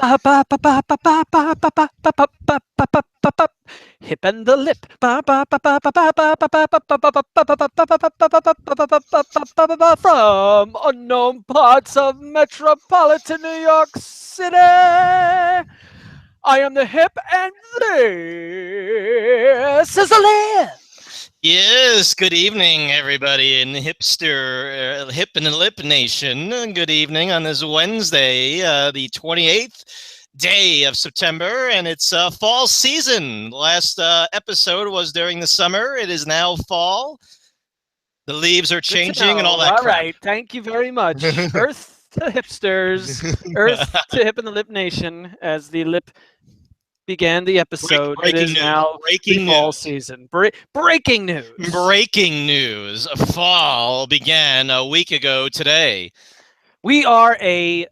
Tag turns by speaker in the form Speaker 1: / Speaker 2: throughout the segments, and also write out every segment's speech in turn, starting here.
Speaker 1: Hip and the lip. From unknown parts of metropolitan New York City, I am the hip and this is the lip.
Speaker 2: Yes, good evening, everybody in Hip and Lip Nation. Good evening on this Wednesday, the 28th day of September, and it's fall season. The last episode was during the summer. It is now fall. The leaves are changing and all that
Speaker 1: All
Speaker 2: crap.
Speaker 1: right, thank you very much. Earth to hipsters, Earth to Hip and the Lip Nation, as the lip began the episode. It is now the fall season. Breaking news.
Speaker 2: Breaking news. Fall began a week ago today.
Speaker 1: We are a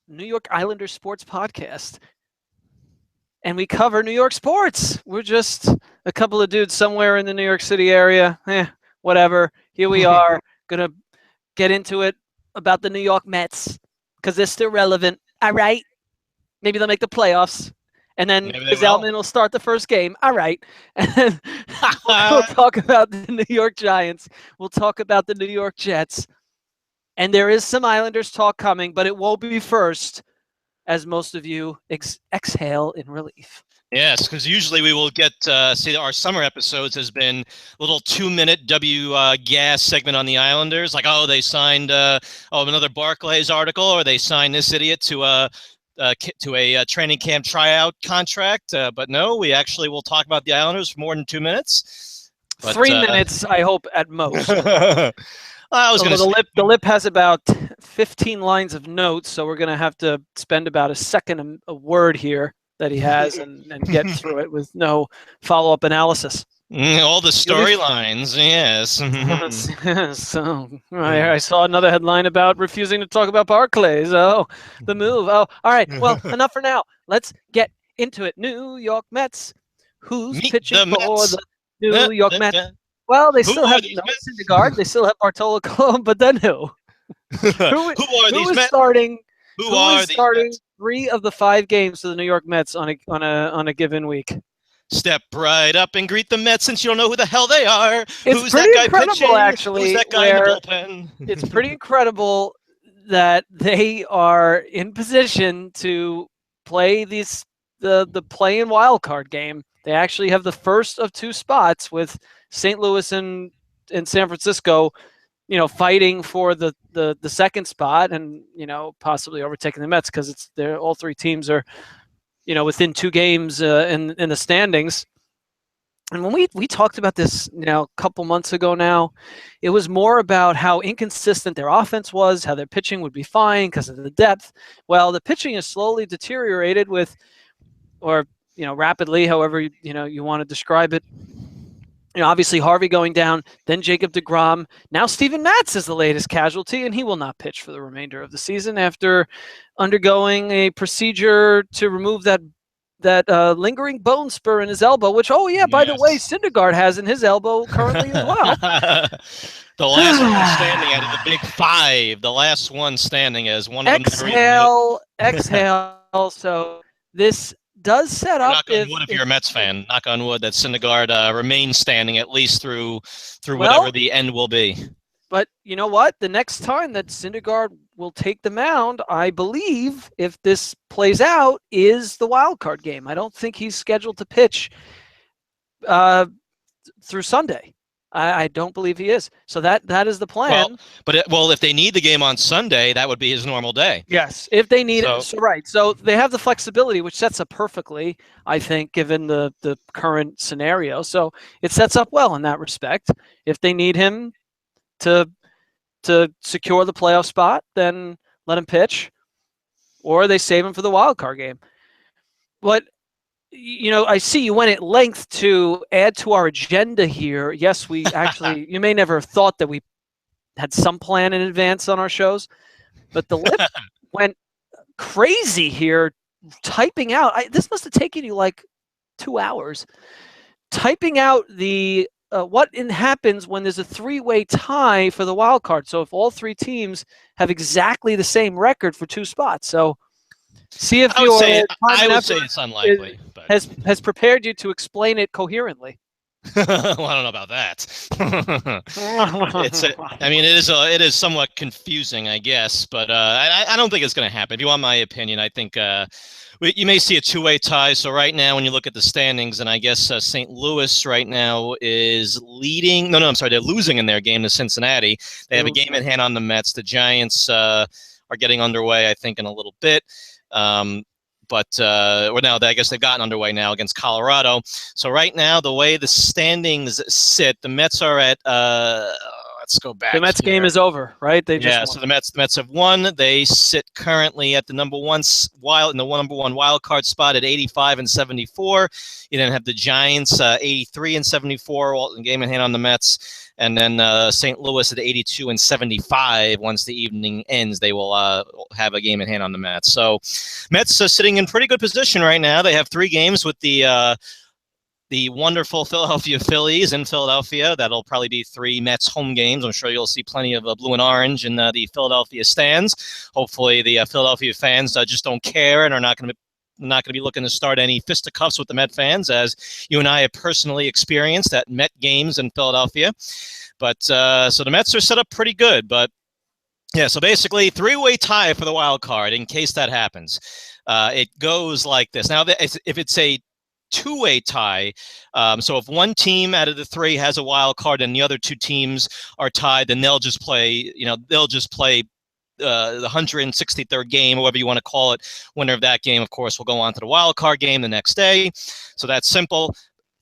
Speaker 1: New York Islanders sports podcast, and we cover New York sports. We're just a couple of dudes somewhere in the New York City area. Whatever. Here we are, going to get into it about the New York Mets because they're still relevant. All right. Maybe they'll make the playoffs. And then Zelman will start the first game. All right. And we'll talk about the New York Giants. We'll talk about the New York Jets. And there is some Islanders talk coming, but it won't be first, as most of you exhale in relief.
Speaker 2: Yes, because usually we will get, see, our summer episodes has been a little 2-minute gas segment on the Islanders. Like, oh, they signed another Barclays article, or they signed this idiot to a training camp tryout contract. But no, we actually will talk about the Islanders for more than 2 minutes. But,
Speaker 1: 3 minutes, I hope, at most.
Speaker 2: The
Speaker 1: lip has about 15 lines of notes, so we're going to have to spend about a second a word here that he has and get through it with no follow-up analysis.
Speaker 2: All the storylines, yes.
Speaker 1: So I saw another headline about refusing to talk about Barclays. Oh, the move. Oh, all right. Well, enough for now. Let's get into it. New York Mets. Who's pitching for the New York Mets? Well, they still have Syndergaard. They still have Bartolo Colon, but then who? Who is starting? Who is starting 3 of the 5 games for the New York Mets on a given week?
Speaker 2: Step right up and greet the Mets since you don't know who the hell they are.
Speaker 1: It's
Speaker 2: Who's
Speaker 1: pretty
Speaker 2: that guy
Speaker 1: incredible,
Speaker 2: pitching?
Speaker 1: actually.
Speaker 2: Who's that guy in the bullpen?
Speaker 1: It's pretty incredible that they are in position to play the play-in wild card game. They actually have the first of 2 spots with St. Louis and San Francisco, fighting for the second spot and, possibly overtaking the Mets because all 3 teams are, within 2 games in the standings. And when we talked about this, a couple months ago now, it was more about how inconsistent their offense was, how their pitching would be fine because of the depth. Well, the pitching has slowly deteriorated rapidly, however, you want to describe it. Obviously Harvey going down, then Jacob deGrom. Now Steven Matz is the latest casualty, and he will not pitch for the remainder of the season after undergoing a procedure to remove that lingering bone spur in his elbow, which, by the way, Syndergaard has in his elbow currently as well.
Speaker 2: The last one standing out of the big 5. The last one standing as one of them.
Speaker 1: Exhale. So this does set up.
Speaker 2: Knock on wood if you're a Mets fan. Knock on wood that Syndergaard remains standing at least through whatever the end will be.
Speaker 1: But you know what? The next time that Syndergaard will take the mound, I believe, if this plays out, is the wild card game. I don't think he's scheduled to pitch through Sunday. I don't believe he is. So that is the plan.
Speaker 2: Well, if they need the game on Sunday, that would be his normal day.
Speaker 1: Yes, if they need it. So, right. So they have the flexibility, which sets up perfectly, I think, given the current scenario. So it sets up well in that respect. If they need him to secure the playoff spot, then let him pitch, or they save him for the wild card game. But I see you went at length to add to our agenda here. Yes, we actually, you may never have thought that we had some plan in advance on our shows, but the lip went crazy here typing out. This must have taken you like 2 hours. Typing out the what happens when there's a 3-way tie for the wild card. So if all 3 teams have exactly the same record for 2 spots. So See if
Speaker 2: I would
Speaker 1: your
Speaker 2: say
Speaker 1: time
Speaker 2: I
Speaker 1: and
Speaker 2: would say
Speaker 1: effort
Speaker 2: it's unlikely, but
Speaker 1: has prepared you to explain it coherently.
Speaker 2: well, I don't know about that. I mean, it is somewhat confusing, I guess, but I don't think it's going to happen. If you want my opinion, I think you may see a two-way tie. So right now, when you look at the standings, and I guess St. Louis right now is leading. No, I'm sorry, they're losing in their game to Cincinnati. They have a game in hand on the Mets. The Giants are getting underway, I think, in a little bit. Well, now I guess they've gotten underway now against Colorado. So right now, the way the standings sit, the Mets are at. Let's go back.
Speaker 1: The Mets
Speaker 2: here.
Speaker 1: game is over, right? They just
Speaker 2: won. So the Mets have won. They sit currently at the number one wild card spot at 85 and 74. You then have the Giants 83 and 74, game in hand on the Mets. And then St. Louis at 82 and 75. Once the evening ends, they will have a game in hand on the Mets. So Mets are sitting in pretty good position right now. They have 3 games with the wonderful Philadelphia Phillies in Philadelphia. That'll probably be 3 Mets home games. I'm sure you'll see plenty of blue and orange in the Philadelphia stands. Hopefully the Philadelphia fans just don't care and are not going to be looking to start any fisticuffs with the Met fans, as you and I have personally experienced at Met games in Philadelphia. But so the Mets are set up pretty good. But yeah, so basically 3-way tie for the wild card in case that happens. It goes like this. Now, if it's a 2-way tie, so if one team out of the 3 has a wild card and the other 2 teams are tied, then they'll just play. The 163rd game, or whatever you want to call it. Winner of that game, of course, will go on to the wild card game the next day. So that's simple.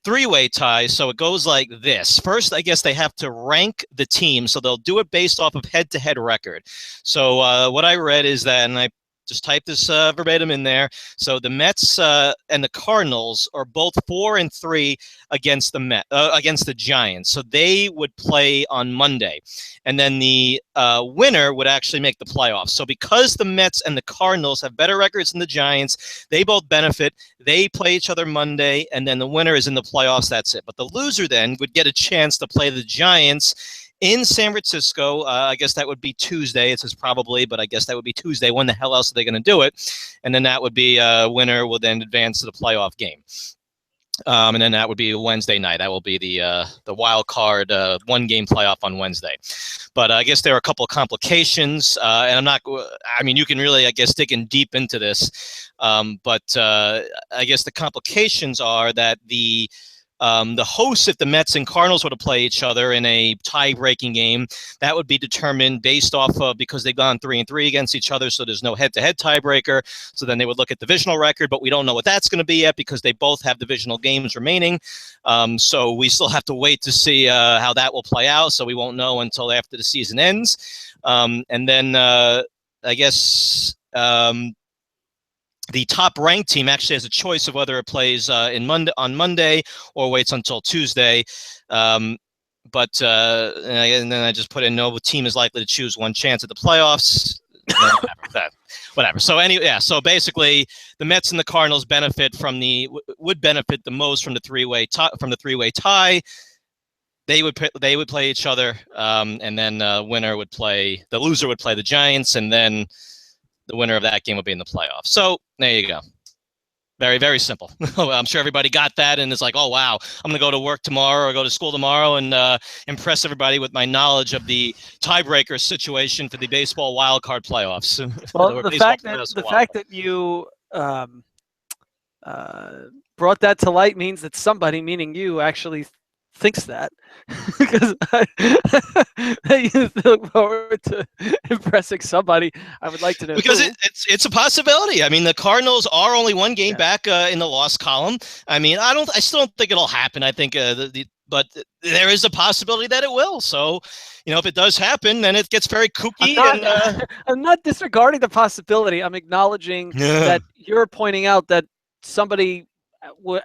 Speaker 2: 3-way tie, so it goes like this. First, I guess they have to rank the team, so they'll do it based off of head-to-head record. So what I read is that, and I just type this verbatim in there. So the Mets and the Cardinals are both 4 and 3 against the Giants. So they would play on Monday, and then the winner would actually make the playoffs. So because the Mets and the Cardinals have better records than the Giants, they both benefit. They play each other Monday, and then the winner is in the playoffs. That's it. But the loser then would get a chance to play the Giants in San Francisco. I guess that would be Tuesday. It says probably, but I guess that would be Tuesday. When the hell else are they going to do it? And then that would be winner will then advance to the playoff game. And then that would be Wednesday night. That will be the wild card 1-game playoff on Wednesday. But I guess there are a couple of complications, and I'm not. I mean, you can really, I guess, dig in deep into this. But I guess the complications are that the hosts, if the Mets and Cardinals were to play each other in a tie-breaking game, that would be determined based off of, because they've gone 3 and 3 against each other, so there's no head-to-head tiebreaker. So then they would look at divisional record, but we don't know what that's going to be yet because they both have divisional games remaining. So we still have to wait to see how that will play out. So we won't know until after the season ends. And then I guess the top-ranked team actually has a choice of whether it plays on Monday or waits until Tuesday. And then I just put in no team is likely to choose one chance at the playoffs. Whatever. So anyway, yeah. So basically, the Mets and the Cardinals would benefit the most from the 3-way tie. They would play each other, and then the loser would play the Giants, and then the winner of that game would be in the playoffs. So there you go. Very, very simple. I'm sure everybody got that and it's like, oh, wow, I'm going to go to work tomorrow or go to school tomorrow and impress everybody with my knowledge of the tiebreaker situation for the baseball wild card playoffs.
Speaker 1: Well, the fact that you brought that to light means that somebody, meaning you, actually thinks that, because you look forward to impressing somebody. I would like to know,
Speaker 2: because it's a possibility. I mean, the Cardinals are only 1 game back in the loss column. I mean, I still don't think it'll happen. I think but there is a possibility that it will. So, if it does happen, then it gets very kooky.
Speaker 1: I'm not disregarding the possibility. I'm acknowledging that you're pointing out that somebody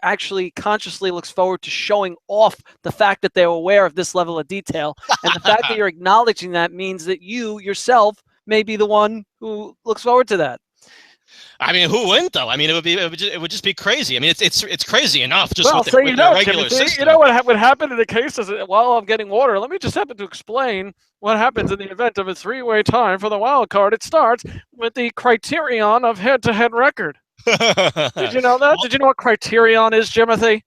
Speaker 1: actually consciously looks forward to showing off the fact that they're aware of this level of detail. And the fact that you're acknowledging that means that you yourself may be the one who looks forward to that.
Speaker 2: I mean, who wouldn't though? I mean, it would just be crazy. I mean, it's crazy enough just
Speaker 1: Well,
Speaker 2: with
Speaker 1: so
Speaker 2: with their regular
Speaker 1: Timothy,
Speaker 2: system.
Speaker 1: what happened in the case is while I'm getting water, let me just happen to explain what happens in the event of a three-way tie for the wild card. It starts with the criterion of head-to-head record. Did you know that?
Speaker 2: Well,
Speaker 1: Did you know what criterion is, Timothy?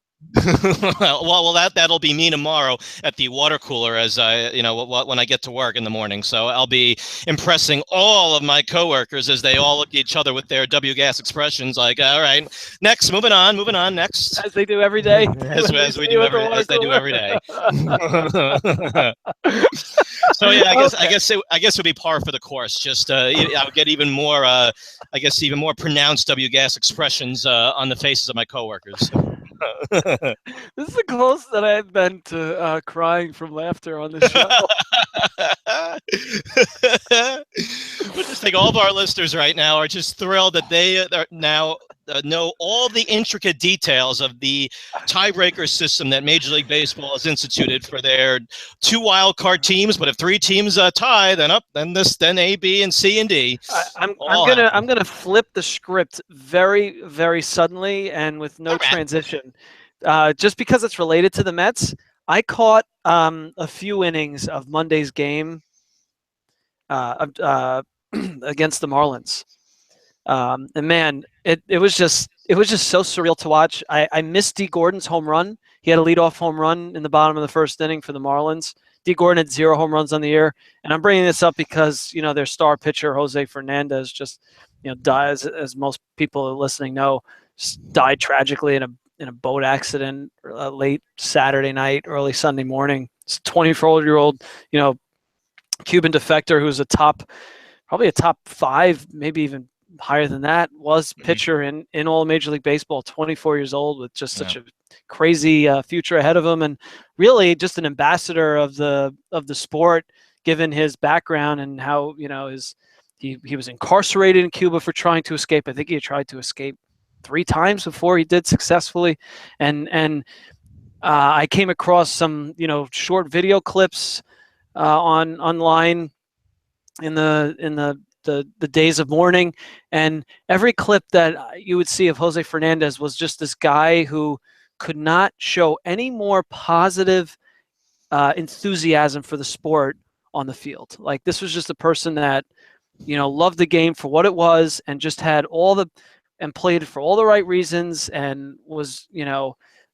Speaker 2: well, that'll be me tomorrow at the water cooler as I, when I get to work in the morning. So I'll be impressing all of my coworkers as they all look at each other with their WGAS expressions, like, all right, next, moving on, next,
Speaker 1: As they do every day.
Speaker 2: as they do every day. So yeah, I guess it would be par for the course. Just I would get even more, even more pronounced WGAS expressions on the faces of my coworkers.
Speaker 1: This is the closest that I've been to crying from laughter on this show.
Speaker 2: But just think, all of our listeners right now are just thrilled that they are now know all the intricate details of the tiebreaker system that Major League Baseball has instituted for their two wild card teams. But if three teams tie, then then A, B, and C and D.
Speaker 1: I'm gonna flip the script very, very suddenly and with no transition, just because it's related to the Mets. I caught a few innings of Monday's game against the Marlins. And man, it was just so surreal to watch. I missed D. Gordon's home run. He had a leadoff home run in the bottom of the first inning for the Marlins. D. Gordon had 0 home runs on the year, and I'm bringing this up because their star pitcher Jose Fernandez just died, as most people listening know, died tragically in a boat accident late Saturday night, early Sunday morning. It's a 24-year-old Cuban defector who's probably a top 5, maybe even higher than that, was pitcher in all Major League Baseball, 24 years old, with just such a crazy future ahead of him, and really just an ambassador of the sport, given his background and how he was incarcerated in Cuba for trying to escape. I think he tried to escape 3 times before he did successfully, and I came across some short video clips online in the days of mourning, and every clip that you would see of Jose Fernandez was just this guy who could not show any more positive enthusiasm for the sport on the field. Like, this was just a person that loved the game for what it was, and just had and played for all the right reasons, and was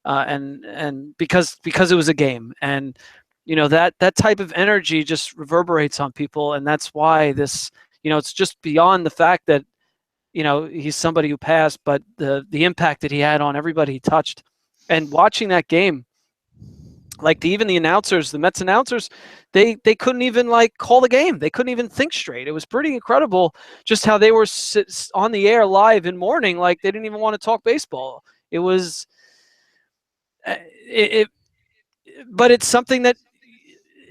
Speaker 1: and because it was a game, and that type of energy just reverberates on people, and that's why this it's just beyond the fact that he's somebody who passed, but the impact that he had on everybody he touched. And watching that game, like even the announcers, the Mets announcers, they couldn't even call the game. They couldn't even think straight. It was pretty incredible just how they were on the air live in mourning, like they didn't even want to talk baseball. It was but it's something that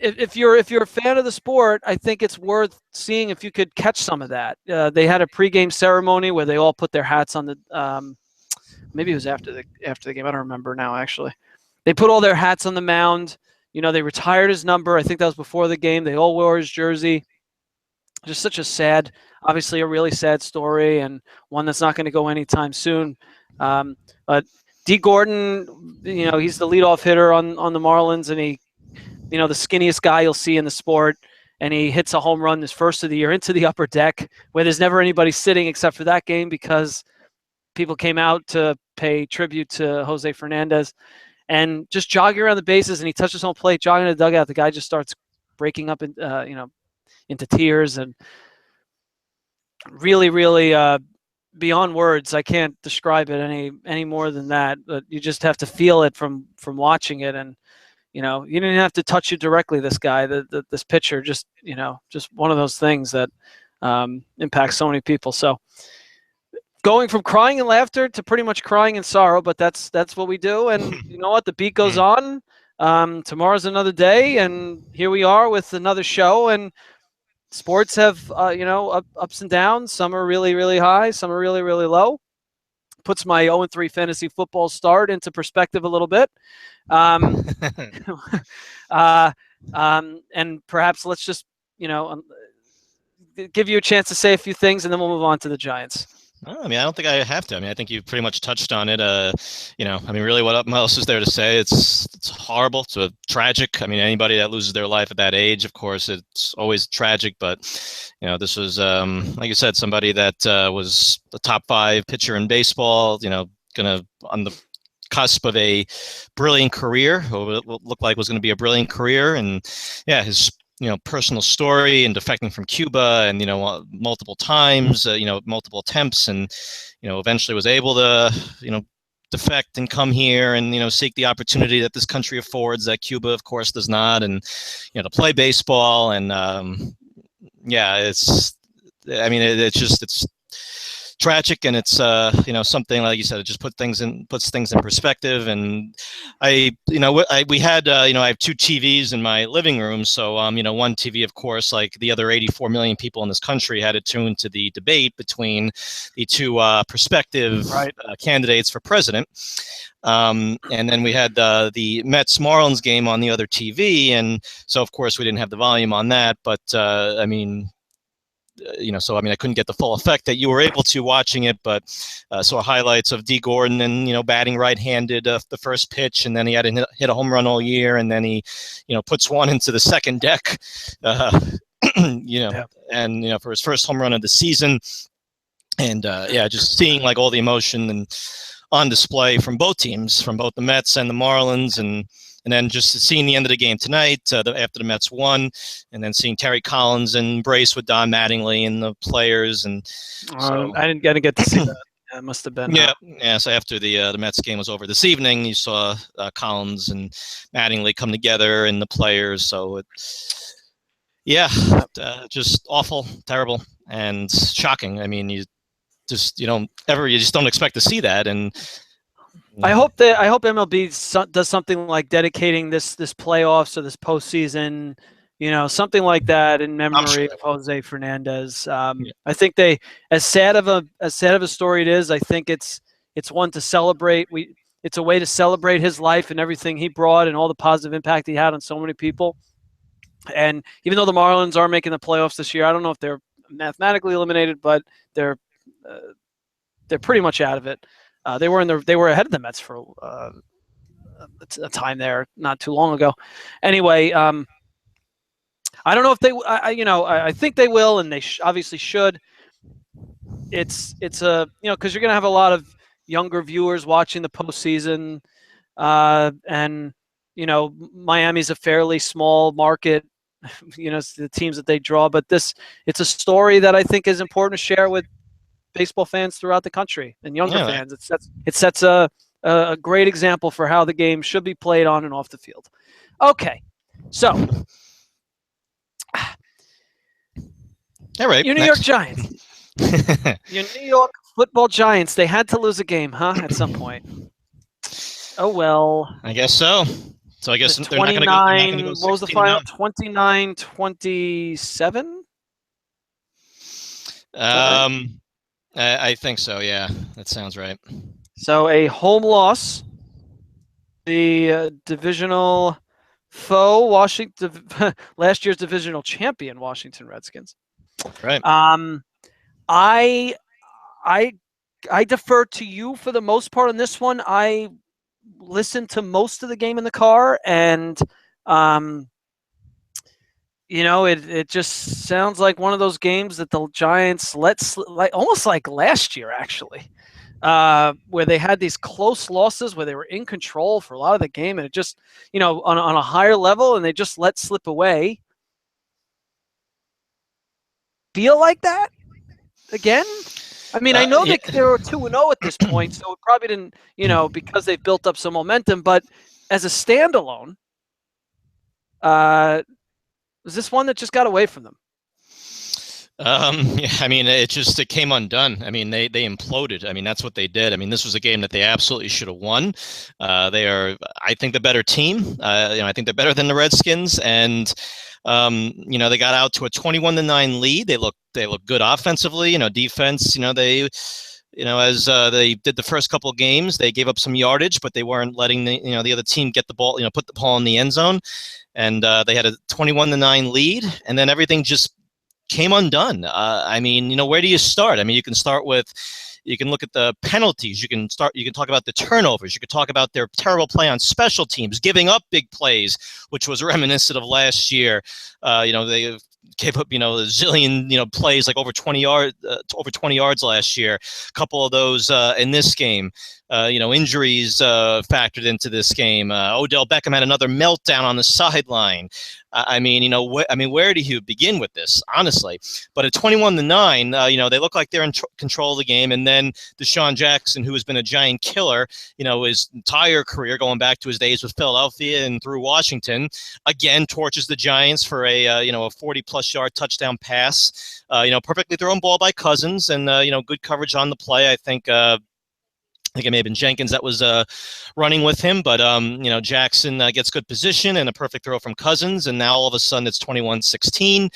Speaker 1: if you're a fan of the sport, I think it's worth seeing if you could catch some of that. They had a pregame ceremony where they all put their hats on the maybe it was after the game. I don't remember now, actually. They put all their hats on the mound. They retired his number. I think that was before the game. They all wore his jersey. Just such a sad, obviously a really sad story, and one that's not going to go anytime soon. But D. Gordon, he's the leadoff hitter on the Marlins, and he, the skinniest guy you'll see in the sport, and he hits a home run his first of the year into the upper deck, where there's never anybody sitting except for that game because people came out to pay tribute to Jose Fernandez, and just jogging around the bases, and he touches home plate, jogging in the dugout. The guy just starts breaking up into tears, and really, really beyond words. I can't describe it any more than that. But you just have to feel it from watching it, and you didn't have to touch it directly. This guy, this pitcher, just one of those things that impacts so many people. So, going from crying and laughter to pretty much crying and sorrow, but that's what we do. And you know what? The beat goes on. Tomorrow's another day, and here we are with another show. And sports have ups and downs. Some are really, really high. Some are really, really low. Puts my 0-3 fantasy football start into perspective a little bit. And perhaps let's just give you a chance to say a few things, and then we'll move on to the Giants.
Speaker 2: I mean, I don't think I have to. I mean, I think you pretty much touched on it. I mean, really, what else is there to say? It's horrible. It's tragic. I mean, anybody that loses their life at that age, of course, it's always tragic. But this was, like you said, somebody that was the top 5 pitcher in baseball. Gonna on the cusp of a brilliant career, or what looked like was going to be a brilliant career, and yeah, his personal story and defecting from Cuba and multiple times, multiple attempts, and eventually was able to defect and come here and seek the opportunity that this country affords that Cuba of course does not, and to play baseball. And yeah, it's it's tragic, and it's something, like you said, it just puts things in perspective. And we had I have 2 TVs in my living room, so one TV, of course, like the other 84 million people in this country, had it tuned to the debate between the 2 prospective candidates for president. And then we had the Mets Marlins game on the other TV, and so of course we didn't have the volume on that. But I mean, I couldn't get the full effect that you were able to watching it, but saw highlights of D. Gordon and batting right-handed the first pitch, and then he hadn't hit a home run all year, and then he puts one into the second deck,
Speaker 1: Yeah.
Speaker 2: and for his first home run of the season. And just seeing like all the emotion and on display from both teams, from both the Mets and the Marlins, and then just seeing the end of the game tonight after the Mets won, and then seeing Terry Collins embrace with Don Mattingly and the players. And so,
Speaker 1: I didn't get to see that. It must have been.
Speaker 2: Yeah. So after the Mets game was over this evening, you saw Collins and Mattingly come together and the players. So just awful, terrible, and shocking. I mean, you just don't expect to see that. And
Speaker 1: I hope MLB does something like dedicating this playoffs or this postseason, something like that in memory of Jose Fernandez. I think as sad of a story it is, I think it's one to celebrate. It's a way to celebrate his life and everything he brought and all the positive impact he had on so many people. And even though the Marlins are making the playoffs this year, I don't know if they're mathematically eliminated, but they're pretty much out of it. They were ahead of the Mets for a time there not too long ago. Anyway, I don't know if they. I think they will, and they obviously should. It's a because you're going to have a lot of younger viewers watching the postseason, and Miami's a fairly small market. The teams that they draw, but it's a story that I think is important to share with baseball fans throughout the country and younger fans. It sets a great example for how the game should be played on and off the field. Okay, so
Speaker 2: all right,
Speaker 1: your New York Giants, your New York Football Giants, they had to lose a game, at some point. Oh well,
Speaker 2: I guess so. So I guess they're not going to go.
Speaker 1: What was the final? 29-27.
Speaker 2: I think so. Yeah, that sounds right.
Speaker 1: So a home loss. The divisional foe, Washington, last year's divisional champion, Washington Redskins.
Speaker 2: Right.
Speaker 1: I defer to you for the most part on this one. I listened to most of the game in the car, and it just sounds like one of those games that the Giants almost like last year, actually, where they had these close losses where they were in control for a lot of the game, and it just, on a higher level, and they just let slip away. Feel like that again? I mean, I know they were 2-0 at this point, so it probably didn't, because they've built up some momentum. But as a standalone, was this one that just got away from them?
Speaker 2: Yeah, I mean, it came undone. I mean, they imploded. I mean, that's what they did. I mean, this was a game that they absolutely should have won. They are, I think, the better team. I think they're better than the Redskins, and they got out to a 21-9 lead. They look good offensively. Defense. As they did the first couple of games, they gave up some yardage, but they weren't letting the other team get the ball. Put the ball in the end zone, and they had a 21-9 lead, and then everything just came undone. I mean, where do you start? I mean, you can start with, You can look at the penalties. You can talk about the turnovers. You could talk about their terrible play on special teams, giving up big plays, which was reminiscent of last year. They gave up, a zillion, plays like over 20 yards last year. A couple of those in this game. Injuries factored into this game. Odell Beckham had another meltdown on the sideline. Where do you begin with this, honestly? But at 21-9, they look like they're in control of the game. And then Deshaun Jackson, who has been a giant killer, his entire career going back to his days with Philadelphia and through Washington, again torches the Giants for a 40-plus yard touchdown pass. Perfectly thrown ball by Cousins, and good coverage on the play. I think it may have been Jenkins that was running with him, but Jackson gets good position and a perfect throw from Cousins, and now all of a sudden it's 21-16.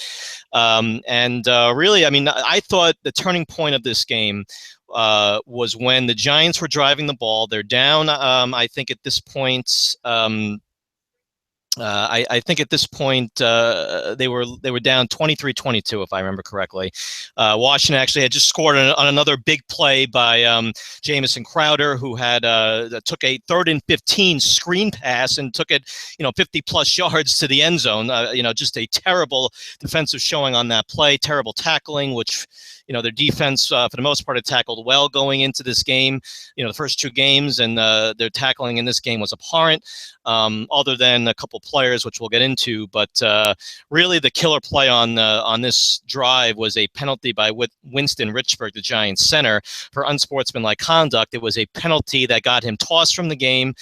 Speaker 2: Really, I thought the turning point of this game was when the Giants were driving the ball. They're down, I think at this point. I think at this point they were down 23-22, if I remember correctly. Washington actually had just scored on another big play by Jamison Crowder, who had took a 3rd and 15 screen pass and took it 50-plus yards to the end zone. Just a terrible defensive showing on that play, terrible tackling, which their defense, for the most part, had tackled well going into this game, the first 2 games, and their tackling in this game was abhorrent, other than a couple players, which we'll get into. But really, the killer play on this drive was a penalty by Winston Richburg, the Giants center, for unsportsmanlike conduct. It was a penalty that got him tossed from the game.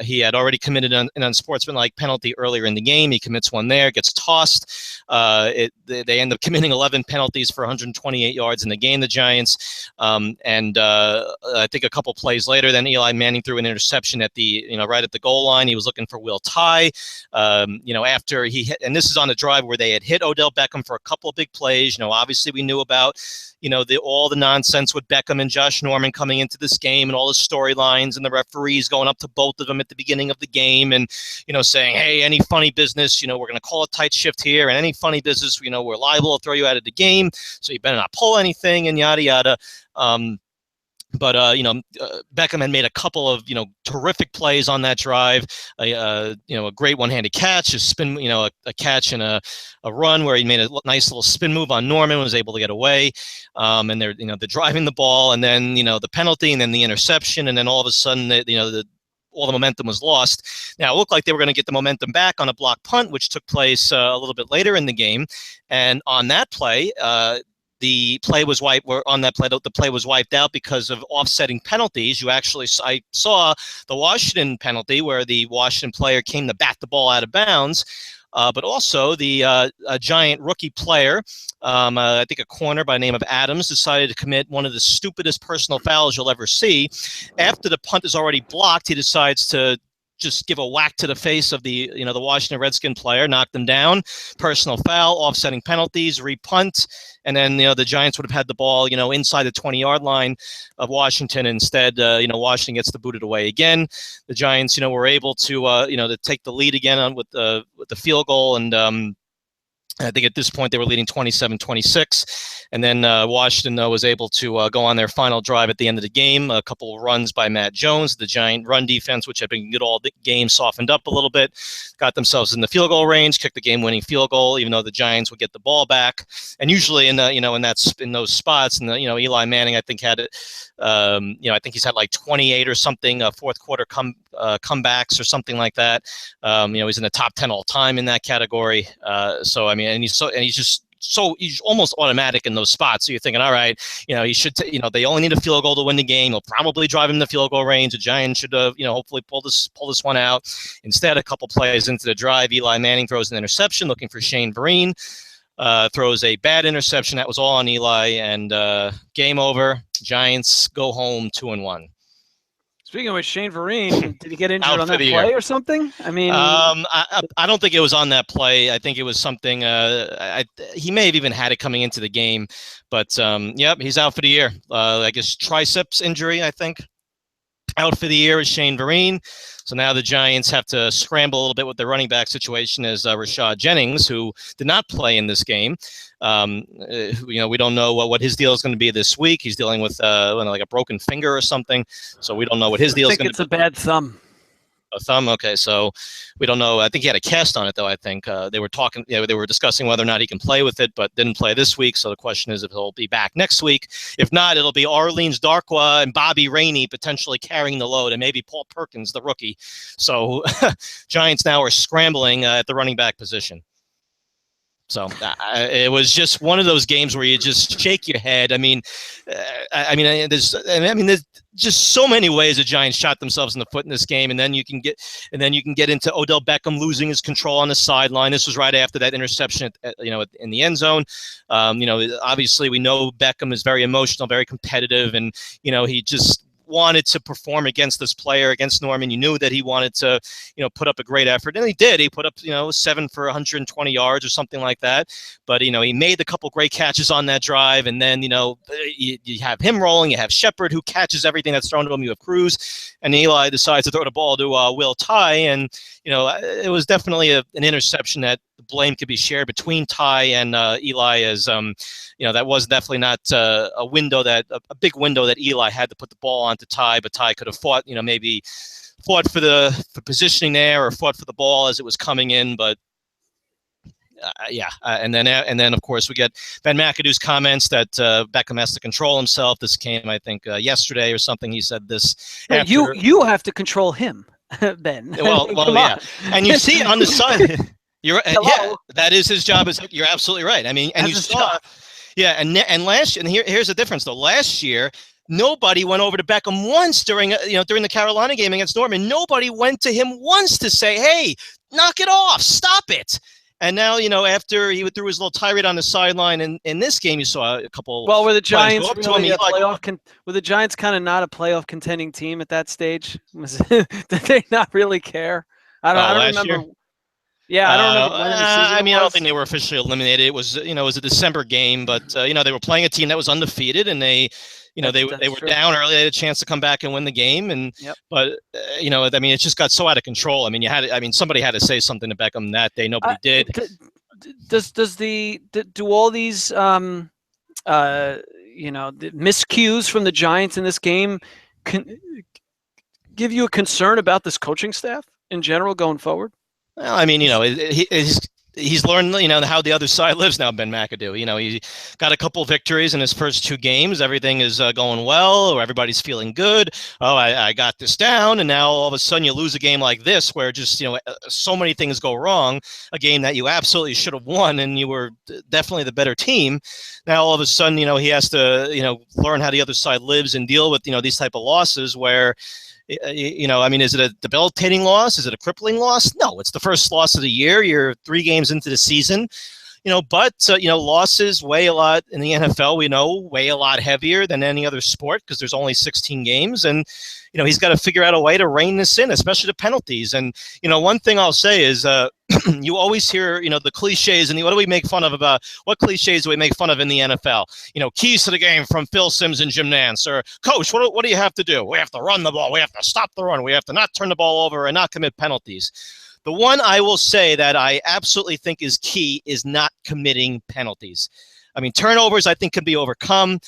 Speaker 2: He had already committed an unsportsmanlike penalty earlier in the game. He commits one there, gets tossed. They end up committing 11 penalties for 128 yards in the game, the Giants. I think a couple plays later, then Eli Manning threw an interception at the right at the goal line. He was looking for Will Tye. After he hit, and this is on the drive where they had hit Odell Beckham for a couple of big plays. Obviously we knew about all the nonsense with Beckham and Josh Norman coming into this game, and all the storylines, and the referees going up to both of them at the beginning of the game and saying, hey, any funny business, we're going to call a tight shift here, and any funny business, we're liable to throw you out of the game, so you better not pull anything, and yada yada. But Beckham had made a couple of terrific plays on that drive. A great one-handed catch, a spin, a catch and a run where he made a nice little spin move on Norman, was able to get away. And they're driving the ball, and then the penalty, and then the interception, and then all of a sudden all the momentum was lost. Now, it looked like they were going to get the momentum back on a block punt, which took place a little bit later in the game. And on that play, the play was wiped. On that play, the play was wiped out because of offsetting penalties. I saw the Washington penalty where the Washington player came to bat the ball out of bounds. But also the Giant rookie player, I think a corner by the name of Adams, decided to commit one of the stupidest personal fouls you'll ever see. After the punt is already blocked, he decides to just give a whack to the face of the Washington Redskin player, knock them down, personal foul, offsetting penalties, repunt, and then the Giants would have had the ball inside the 20-yard line of Washington. Instead, Washington gets to boot it away again. The Giants were able to to take the lead again with the field goal, and I think at this point they were leading 27-26, and then Washington was able to go on their final drive at the end of the game. A couple of runs by Matt Jones. The Giant run defense, which had been good all the game, softened up a little bit, got themselves in the field goal range, kicked the game-winning field goal, even though the Giants would get the ball back. And usually in those spots, and Eli Manning, I think had it. I think he's had like 28 or something fourth quarter comebacks or something like that. He's in the top 10 all time in that category. He's almost automatic in those spots. So you're thinking, all right, he should. They only need a field goal to win the game. He'll probably drive him to field goal range. The Giants should, hopefully pull this one out. Instead, a couple plays into the drive, Eli Manning throws an interception, looking for Shane Vereen. Throws a bad interception. That was all on Eli, and game over. Giants go home 2-1.
Speaker 1: Speaking of which, Shane Vereen, did he get injured on that play or something?
Speaker 2: I don't think it was on that play. I think it was something. He may have even had it coming into the game, but yep, he's out for the year. I guess triceps injury, I think. Out for the year is Shane Vereen. So now the Giants have to scramble a little bit with their running back situation as Rashad Jennings, who did not play in this game. We don't know what his deal is going to be this week. He's dealing with like a broken finger or something. So we don't know what his deal is going to be.
Speaker 1: I think it's a bad thumb.
Speaker 2: A thumb. Okay, so we don't know. I think he had a cast on it, though. I think they were talking. They were discussing whether or not he can play with it, but didn't play this week. So the question is if he'll be back next week. If not, it'll be Arlene's Darkwa and Bobby Rainey potentially carrying the load, and maybe Paul Perkins, the rookie. So Giants now are scrambling at the running back position. So it was just one of those games where you just shake your head. I mean, there's just so many ways the Giants shot themselves in the foot in this game, and then you can get into Odell Beckham losing his control on the sideline. This was right after that interception, in the end zone. Obviously we know Beckham is very emotional, very competitive, and he just wanted to perform against this player, against Norman. You knew that he wanted to, put up a great effort, and he did. He put up, 7 for 120 yards or something like that. But he made a couple great catches on that drive, and then you have him rolling. You have Shepard, who catches everything that's thrown to him. You have Cruz, and Eli decides to throw the ball to Will Tye, and it was definitely an interception that the blame could be shared between Tye and Eli, as that was definitely not a big window that Eli had to put the ball onto Tye, but Tye could have fought, maybe fought for positioning there, or fought for the ball as it was coming in, but and then of course we get Ben McAdoo's comments that Beckham has to control himself. This came, I think, yesterday or something. He said this.
Speaker 1: After... You have to control him, Ben.
Speaker 2: Well, yeah, and you see it on the side. That is his job. You're absolutely right. I mean, and you saw, and last year, and here's the difference though. Last year, nobody went over to Beckham once during the Carolina game against Norman. Nobody went to him once to say, "Hey, knock it off, stop it." And now, after he threw his little tirade on the sideline in this game, you saw a couple.
Speaker 1: Well, were the Giants really a playoff? Were the Giants kind of not a playoff contending team at that stage? Did they not really care? I don't remember. Yeah, I don't remember when the season
Speaker 2: I don't think they were officially eliminated. It was, it was a December game, but they were playing a team that was undefeated, and they were down early. They had a chance to come back and win the game, and but it just got so out of control. I mean, somebody had to say something to Beckham that day. Nobody did.
Speaker 1: Do all these the miscues from the Giants in this game give you a concern about this coaching staff in general going forward?
Speaker 2: Well, I mean, he's learned, how the other side lives now, Ben McAdoo. He got a couple victories in his first 2 games. Everything is going well, or everybody's feeling good. Oh, I got this down. And now all of a sudden you lose a game like this where just, so many things go wrong, a game that you absolutely should have won and you were definitely the better team. Now all of a sudden, he has to, learn how the other side lives and deal with, these type of losses where, is it a debilitating loss? Is it a crippling loss? No, it's the first loss of the year. You're 3 games into the season, but losses weigh a lot in the NFL. We know weigh a lot heavier than any other sport because there's only 16 games, and he's got to figure out a way to rein this in, especially the penalties. And one thing I'll say is you always hear the cliches, and what do we make fun of about what cliches do we make fun of in the NFL? Keys to the game from Phil Simms and Jim Nantz, or coach, what do you have to do? We have to run the ball. We have to stop the run. We have to not turn the ball over and not commit penalties. The one I will say that I absolutely think is key is not committing penalties. I mean, turnovers I think can be overcome.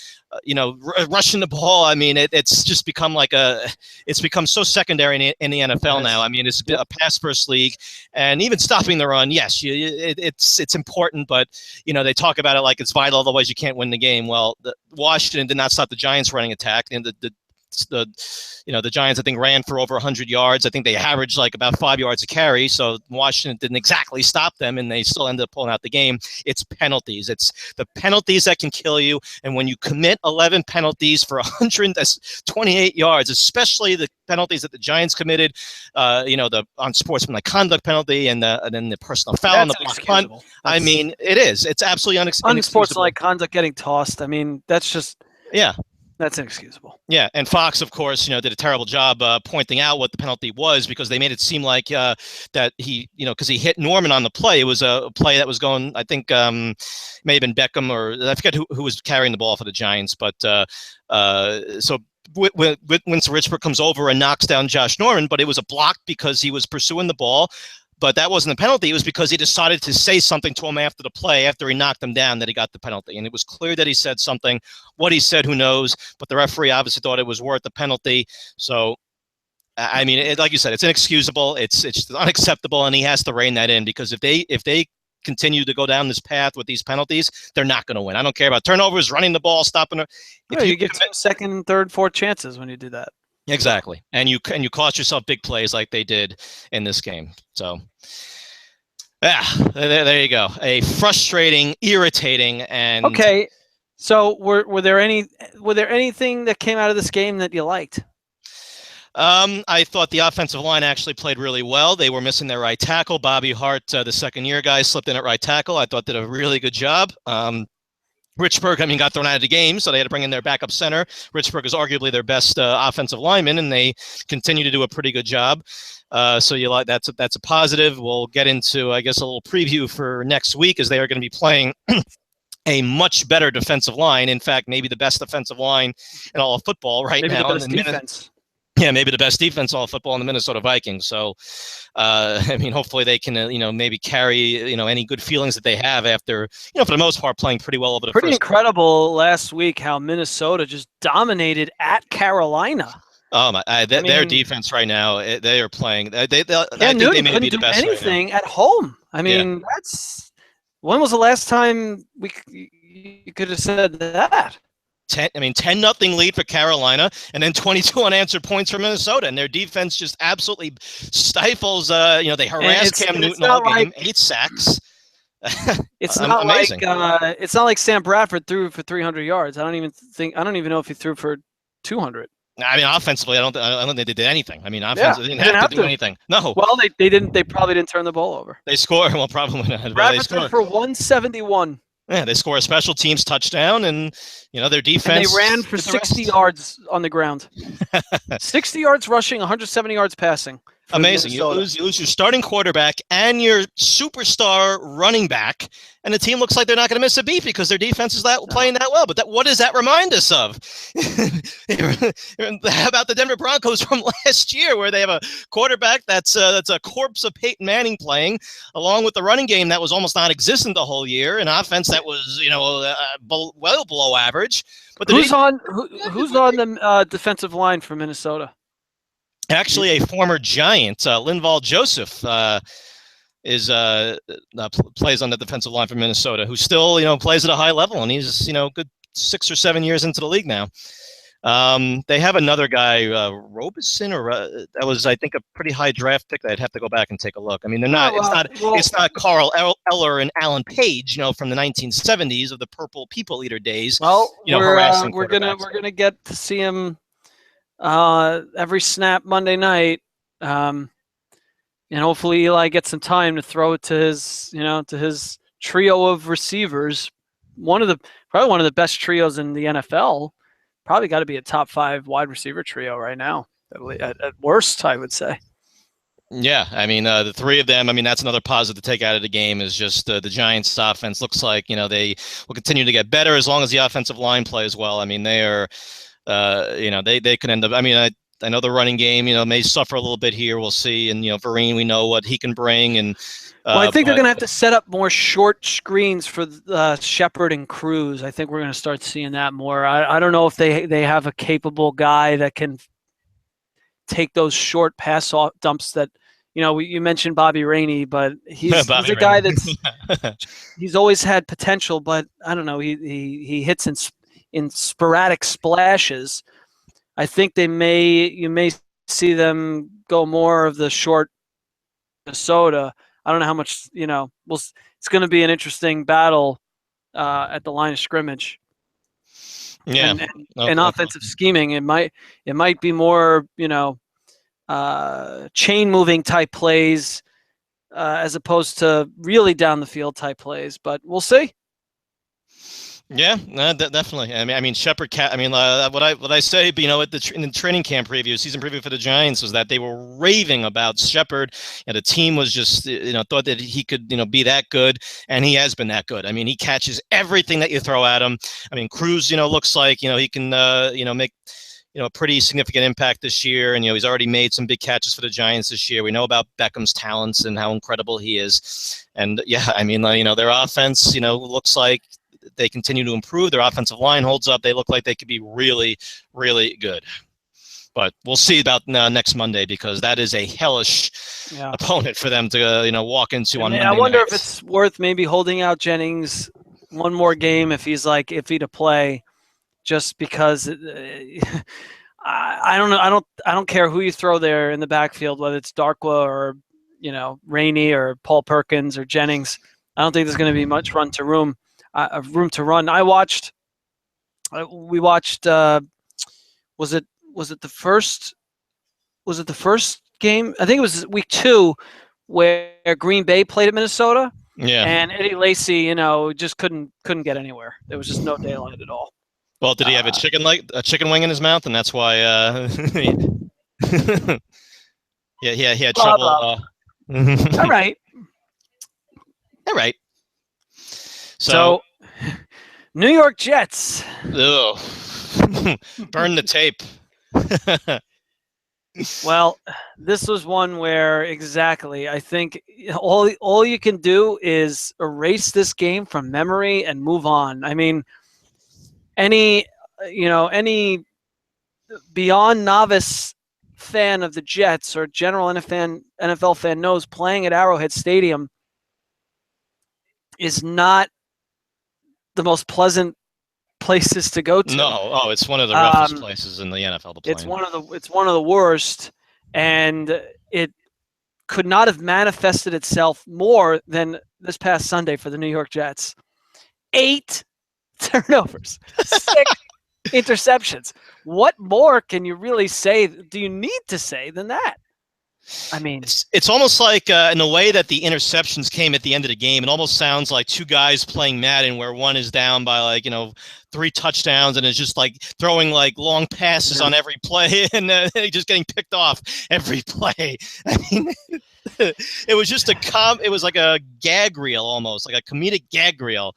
Speaker 2: Rushing the ball. I mean, it's just become it's become so secondary in the NFL now. I mean, it's a pass first league, and even stopping the run. Yes, it's important, but they talk about it like it's vital. Otherwise, you can't win the game. Well, Washington did not stop the Giants' running attack, and the Giants, I think, ran for over 100 yards. I think they averaged like about 5 yards a carry. So Washington didn't exactly stop them, and they still ended up pulling out the game. It's penalties. It's the penalties that can kill you. And when you commit 11 penalties for 128 yards, especially the penalties that the Giants committed, the unsportsmanlike conduct penalty and then the personal foul and the block punt. I mean, it is. It's absolutely
Speaker 1: unsportsmanlike conduct getting tossed. I mean, that's just that's inexcusable.
Speaker 2: Yeah, and Fox, of course, did a terrible job pointing out what the penalty was, because they made it seem like that he, because he hit Norman on the play. It was a play that was going, I think, may have been Beckham, or I forget who was carrying the ball for the Giants. But so Winston Richburg comes over and knocks down Josh Norman, but it was a block because he was pursuing the ball. But that wasn't a penalty. It was because he decided to say something to him after the play, after he knocked him down, that he got the penalty. And it was clear that he said something. What he said, who knows? But the referee obviously thought it was worth the penalty. So, I mean, like you said, it's inexcusable. It's unacceptable, and he has to rein that in, because if they continue to go down this path with these penalties, they're not going to win. I don't care about turnovers, running the ball, stopping it.
Speaker 1: Yeah, you get second, third, fourth chances when you do that.
Speaker 2: Exactly, and you cost yourself big plays like they did in this game. So, yeah, there you go. A frustrating, irritating, and
Speaker 1: okay. So, were there anything that came out of this game that you liked?
Speaker 2: I thought the offensive line actually played really well. They were missing their right tackle. Bobby Hart, the second-year guy, slipped in at right tackle. I thought did a really good job. Richburg, got thrown out of the game, so they had to bring in their backup center. Richburg is arguably their best offensive lineman, and they continue to do a pretty good job. So that's a positive. We'll get into, I guess, a little preview for next week, as they are going to be playing a much better defensive line. In fact, maybe the best defensive line in all of football right now.
Speaker 1: Maybe the best defense.
Speaker 2: Yeah, maybe the best defense in all of football in the Minnesota Vikings. So, hopefully they can, maybe carry, any good feelings that they have after, for the most part, playing pretty well over the
Speaker 1: Pretty incredible last week how Minnesota just dominated at Carolina.
Speaker 2: Oh my! Their defense right now, they are playing. I think they may be the best
Speaker 1: anything at home. That's when was the last time you could have said that?
Speaker 2: 10-0 lead for Carolina, and then 22 unanswered points for Minnesota, and their defense just absolutely stifles. They harass Cam Newton all game, 8 sacks.
Speaker 1: It's not amazing. It's not like Sam Bradford threw for 300 yards. I don't even know if he threw for 200.
Speaker 2: Offensively, I don't think they did anything. Offensively, they didn't have to do anything. No.
Speaker 1: Well, they didn't. They probably didn't turn the ball over.
Speaker 2: They scored. Well, probably not.
Speaker 1: Bradford threw for 171.
Speaker 2: Yeah, they score a special teams touchdown, and their defense.
Speaker 1: And they ran for 60 yards on the ground. 60 yards rushing, 170 yards passing.
Speaker 2: Amazing. You lose your starting quarterback and your superstar running back, and the team looks like they're not going to miss a beat because their defense is playing that well. But what does that remind us of? How about the Denver Broncos from last year, where they have a quarterback that's a corpse of Peyton Manning playing, along with the running game that was almost non-existent the whole year, an offense that was well below average. But
Speaker 1: who's on the defensive line for Minnesota?
Speaker 2: Actually, a former Giant, Linval Joseph, plays on the defensive line for Minnesota, who still, plays at a high level, and he's, good 6 or 7 years into the league now. They have another guy, Robeson, or that was, I think, a pretty high draft pick. I'd have to go back and take a look. They're not. It's not Carl Eller and Alan Page, from the 1970s of the Purple People Eater days.
Speaker 1: Well, we're gonna get to see him every snap Monday night, and hopefully Eli gets some time to throw it to his trio of receivers. Probably one of the best trios in the NFL. Probably got to be a top 5 wide receiver trio right now, at worst, I would say.
Speaker 2: Yeah, the 3 of them. That's another positive to take out of the game, is just the Giants' offense looks like they will continue to get better as long as the offensive line plays well. They are. They could end up. I know the running game, may suffer a little bit here. We'll see. And Vereen, we know what he can bring. And
Speaker 1: I think they're going to have to set up more short screens for Shepard and Cruz. I think we're going to start seeing that more. I don't know if they have a capable guy that can take those short pass off dumps that. You mentioned Bobby Rainey, but he's a guy that's he's always had potential, but I don't know. He hits in sporadic splashes. I think you may see them go more of the short Minnesota. I don't know how much, it's going to be an interesting battle at the line of scrimmage.
Speaker 2: Yeah.
Speaker 1: And offensive scheming, it might be more, chain moving type plays as opposed to really down the field type plays, but we'll see.
Speaker 2: Yeah, definitely. Shepard. What I say, in the training camp preview, season preview for the Giants, was that they were raving about Shepard, and the team was just, thought that he could, be that good, and he has been that good. He catches everything that you throw at him. Cruz, looks like, he can, make. a pretty significant impact this year. And, he's already made some big catches for the Giants this year. We know about Beckham's talents and how incredible he is. And yeah, I mean, their offense, looks like they continue to improve. Their offensive line holds up. They look like they could be really, really good. But we'll see about next Monday, because that is a hellish opponent for them to walk into on Monday
Speaker 1: I wonder
Speaker 2: night.
Speaker 1: if it's worth maybe holding out Jennings one more game if he's like iffy to play, just because I don't know. I don't care who you throw there in the backfield, whether it's Darkwa or Rainey or Paul Perkins or Jennings. I don't think there's going to be much room to run. We watched. Was it the first? Was it the first game? I think it was week 2, where Green Bay played at Minnesota.
Speaker 2: Yeah.
Speaker 1: And Eddie Lacy, just couldn't get anywhere. There was just no daylight at all.
Speaker 2: Well, did he have a chicken wing in his mouth, and that's why? Yeah, he had trouble.
Speaker 1: All right.
Speaker 2: All right.
Speaker 1: So New York Jets.
Speaker 2: Ugh. Burn the tape.
Speaker 1: Well, this was one where I think all you can do is erase this game from memory and move on. I mean, any beyond novice fan of the Jets or general NFL fan knows playing at Arrowhead Stadium is not the most pleasant places to go to.
Speaker 2: No, it's one of the roughest places in the NFL to play.
Speaker 1: It's one of the worst, and it could not have manifested itself more than this past Sunday for the New York Jets. 8 turnovers, 6 interceptions. What more can you really say? Do you need to say than that? I mean,
Speaker 2: it's almost like in the way that the interceptions came at the end of the game, it almost sounds like two guys playing Madden, where one is down by 3 touchdowns and is just throwing long passes on every play, and just getting picked off every play. I mean, it was just it was like a gag reel, almost like a comedic gag reel.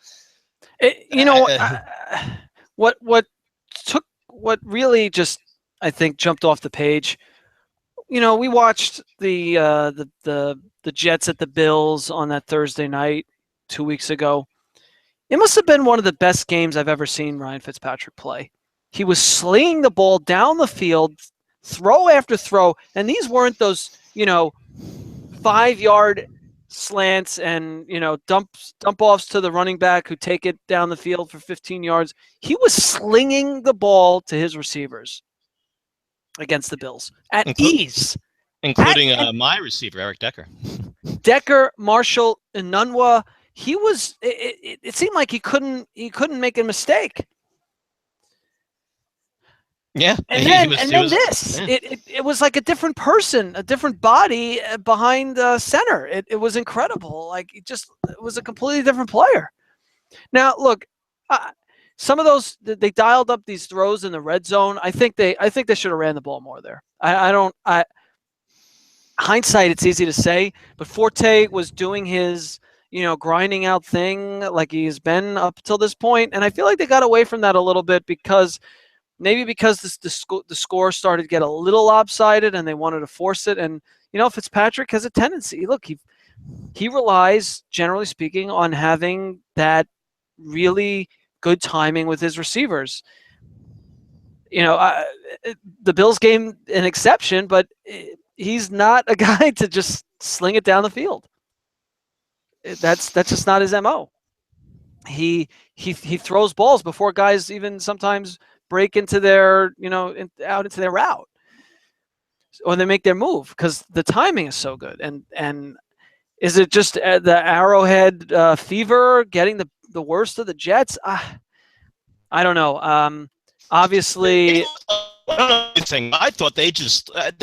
Speaker 1: What really just, I think, jumped off the page. We watched the Jets at the Bills on that Thursday night 2 weeks ago. It must have been one of the best games I've ever seen Ryan Fitzpatrick play. He was slinging the ball down the field, throw after throw, and these weren't those 5-yard slants and dump offs to the running back who take it down the field for 15 yards. He was slinging the ball to his receivers against the Bills at ease,
Speaker 2: including my receiver, Eric
Speaker 1: Decker, Marshall, and Nunwa. He was. It seemed like he couldn't make a mistake.
Speaker 2: Yeah,
Speaker 1: and then it was like a different person, a different body behind center. It was incredible. It was a completely different player. Now look. Some of those, they dialed up these throws in the red zone. I think they should have ran the ball more there. Hindsight, it's easy to say, but Forte was doing his, grinding out thing like he's been up till this point, and I feel like they got away from that a little bit because the score started to get a little lopsided, and they wanted to force it. And Fitzpatrick has a tendency. Look, he relies, generally speaking, on having that really good timing with his receivers. The Bills game an exception, but he's not a guy to just sling it down the field. That's just not his MO. He throws balls before guys even sometimes break into their out into their route, or they make their move because the timing is so good. And is it just the Arrowhead fever getting the worst of the Jets? I don't know. Obviously,
Speaker 2: I thought they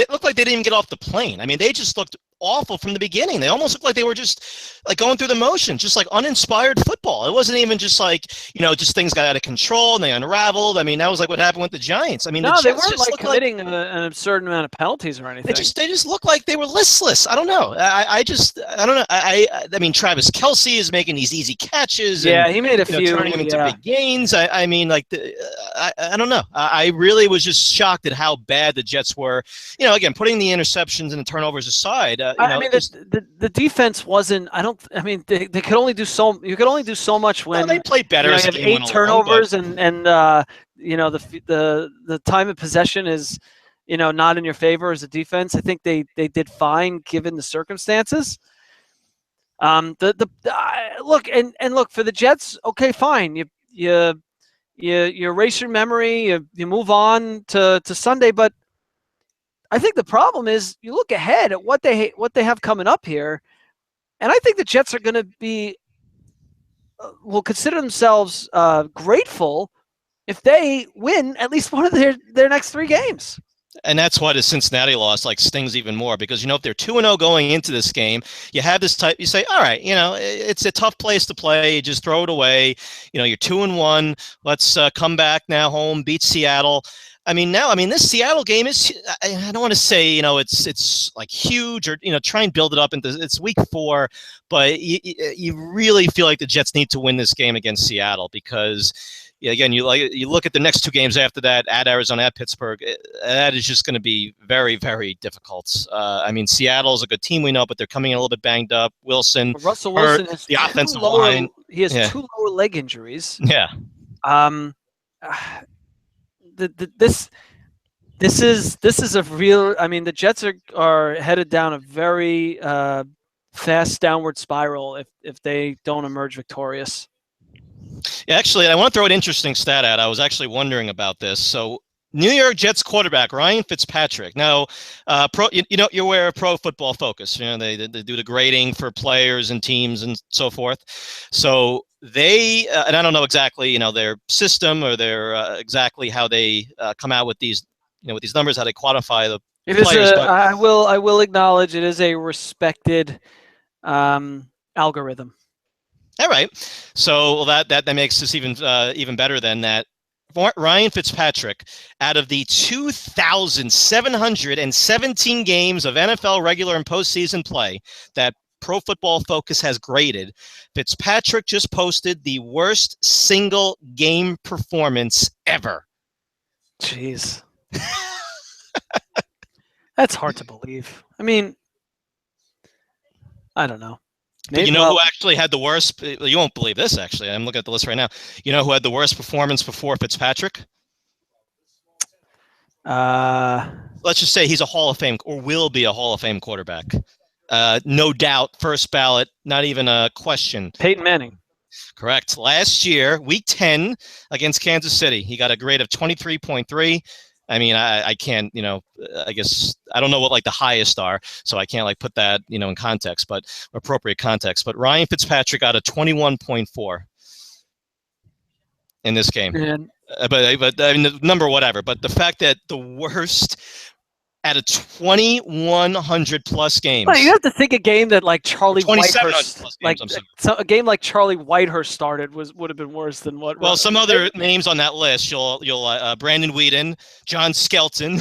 Speaker 2: looked like they didn't even get off the plane. I mean, they just looked awful from the beginning. They almost looked like they were just like going through the motions, just like uninspired football. It wasn't even just like, just things got out of control and they unraveled. I mean, that was like what happened with the Giants. I mean,
Speaker 1: No,
Speaker 2: the
Speaker 1: they
Speaker 2: Jets
Speaker 1: weren't
Speaker 2: just
Speaker 1: like
Speaker 2: looked like
Speaker 1: committing an absurd amount of penalties or anything.
Speaker 2: they just look like they were listless. I don't know. I don't know. I mean, Travis Kelce is making these easy catches and
Speaker 1: he made a few,
Speaker 2: turning them into big gains. I mean, like I don't know. I really was just shocked at how bad the Jets were. Again, putting the interceptions and the turnovers aside.
Speaker 1: I mean, the defense wasn't. I mean, they could only do so. You could only do so much when
Speaker 2: they played better.
Speaker 1: You
Speaker 2: As
Speaker 1: have
Speaker 2: the game went
Speaker 1: 8 turnovers
Speaker 2: along,
Speaker 1: and the time of possession is not in your favor as a defense. I think they did fine given the circumstances. Look for the Jets. Okay, fine. You erase your memory. You move on to Sunday, but I think the problem is you look ahead at what they have coming up here, and I think the Jets are going to will consider themselves grateful if they win at least one of their next 3 games.
Speaker 2: And that's why the Cincinnati loss stings even more because, if they're 2-0 going into this game, you have this type, you say, all right, it's a tough place to play. You just throw it away. You're 2-1. Let's come back now home, beat Seattle. This Seattle game is, I don't want to say, it's like huge or, try and build it up into, it's week 4, but you really feel like the Jets need to win this game against Seattle because, again, you look at the next 2 games after that, at Arizona, at Pittsburgh, that is just going to be very, very difficult. Seattle's a good team, we know, but they're coming in a little bit banged up.
Speaker 1: Russell Wilson has
Speaker 2: the offensive line.
Speaker 1: He has 2 lower leg injuries.
Speaker 2: Yeah.
Speaker 1: This is a real. I mean, the Jets are headed down a very fast downward spiral if they don't emerge victorious.
Speaker 2: Yeah, actually, I want to throw an interesting stat out. I was actually wondering about this. So, New York Jets quarterback Ryan Fitzpatrick. Now, you're aware of Pro Football Focus. They do the grading for players and teams and so forth. So they and I don't know exactly their system or their exactly how they come out with these with these numbers, how they quantify the players.
Speaker 1: I will acknowledge it is a respected algorithm.
Speaker 2: All right, so that makes this even better than that. Ryan Fitzpatrick, out of the 2,717 games of NFL regular and postseason play that Pro Football Focus has graded, Fitzpatrick just posted the worst single game performance ever.
Speaker 1: Jeez. That's hard to believe. I mean, I don't know.
Speaker 2: But who actually had the worst? You won't believe this, actually. I'm looking at the list right now. You know who had the worst performance before Fitzpatrick? Let's just say he's a Hall of Fame or will be a Hall of Fame quarterback. No doubt, first ballot, not even a question.
Speaker 1: Peyton Manning.
Speaker 2: Correct. Last year, week 10 against Kansas City, he got a grade of 23.3. I mean, I can't, I guess I don't know what the highest are, so I can't put that, in context, but appropriate context. But Ryan Fitzpatrick got a 21.4 in this game.
Speaker 1: Man.
Speaker 2: But I mean, the number, whatever. But the fact that the worst out of 2,100 plus games.
Speaker 1: Well, you have to think a game that Charlie Whitehurst,
Speaker 2: games,
Speaker 1: a game like Charlie Whitehurst started would have been worse than what.
Speaker 2: Well, some other names on that list. You'll Brandon Whedon, John Skelton,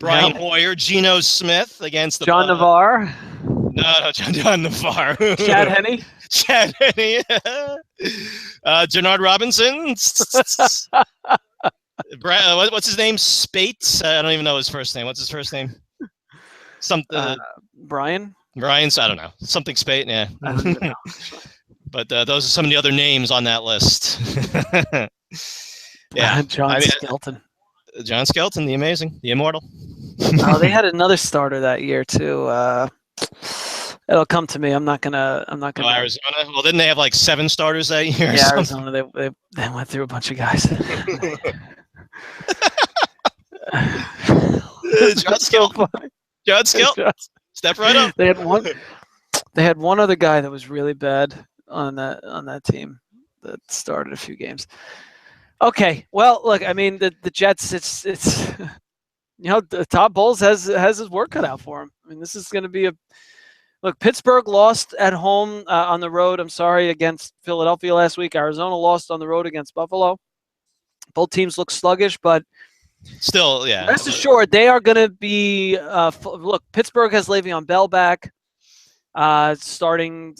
Speaker 2: Brian Hoyer, Geno Smith against the
Speaker 1: John Navarre.
Speaker 2: No, John Navarre.
Speaker 1: Chad Henne.
Speaker 2: Chad Henne. Jernard Robinson. What's his name? Spates? I don't even know his first name. What's his first name?
Speaker 1: Brian?
Speaker 2: Brian's, I don't know. Something Spate, yeah.
Speaker 1: I don't even know.
Speaker 2: But those are some of the other names on that list.
Speaker 1: Yeah. John Skelton.
Speaker 2: John Skelton, the amazing, the immortal.
Speaker 1: They had another starter that year too. It'll come to me. I'm not gonna.
Speaker 2: Arizona. Well, didn't they have 7 starters that year?
Speaker 1: Yeah, Arizona. They went through a bunch of guys.
Speaker 2: John Skelton. John Skelton. Step right up.
Speaker 1: They had one other guy that was really bad on that team that started a few games. Okay, well, look, I mean the Jets. It's the Todd Bowles has his work cut out for him. I mean, this is going to be Look, Pittsburgh lost at home on the road. I'm sorry, against Philadelphia last week. Arizona lost on the road against Buffalo. Both teams look sluggish, but
Speaker 2: still, yeah.
Speaker 1: Rest assured, they are going to be. Look, Pittsburgh has Le'Veon Bell back starting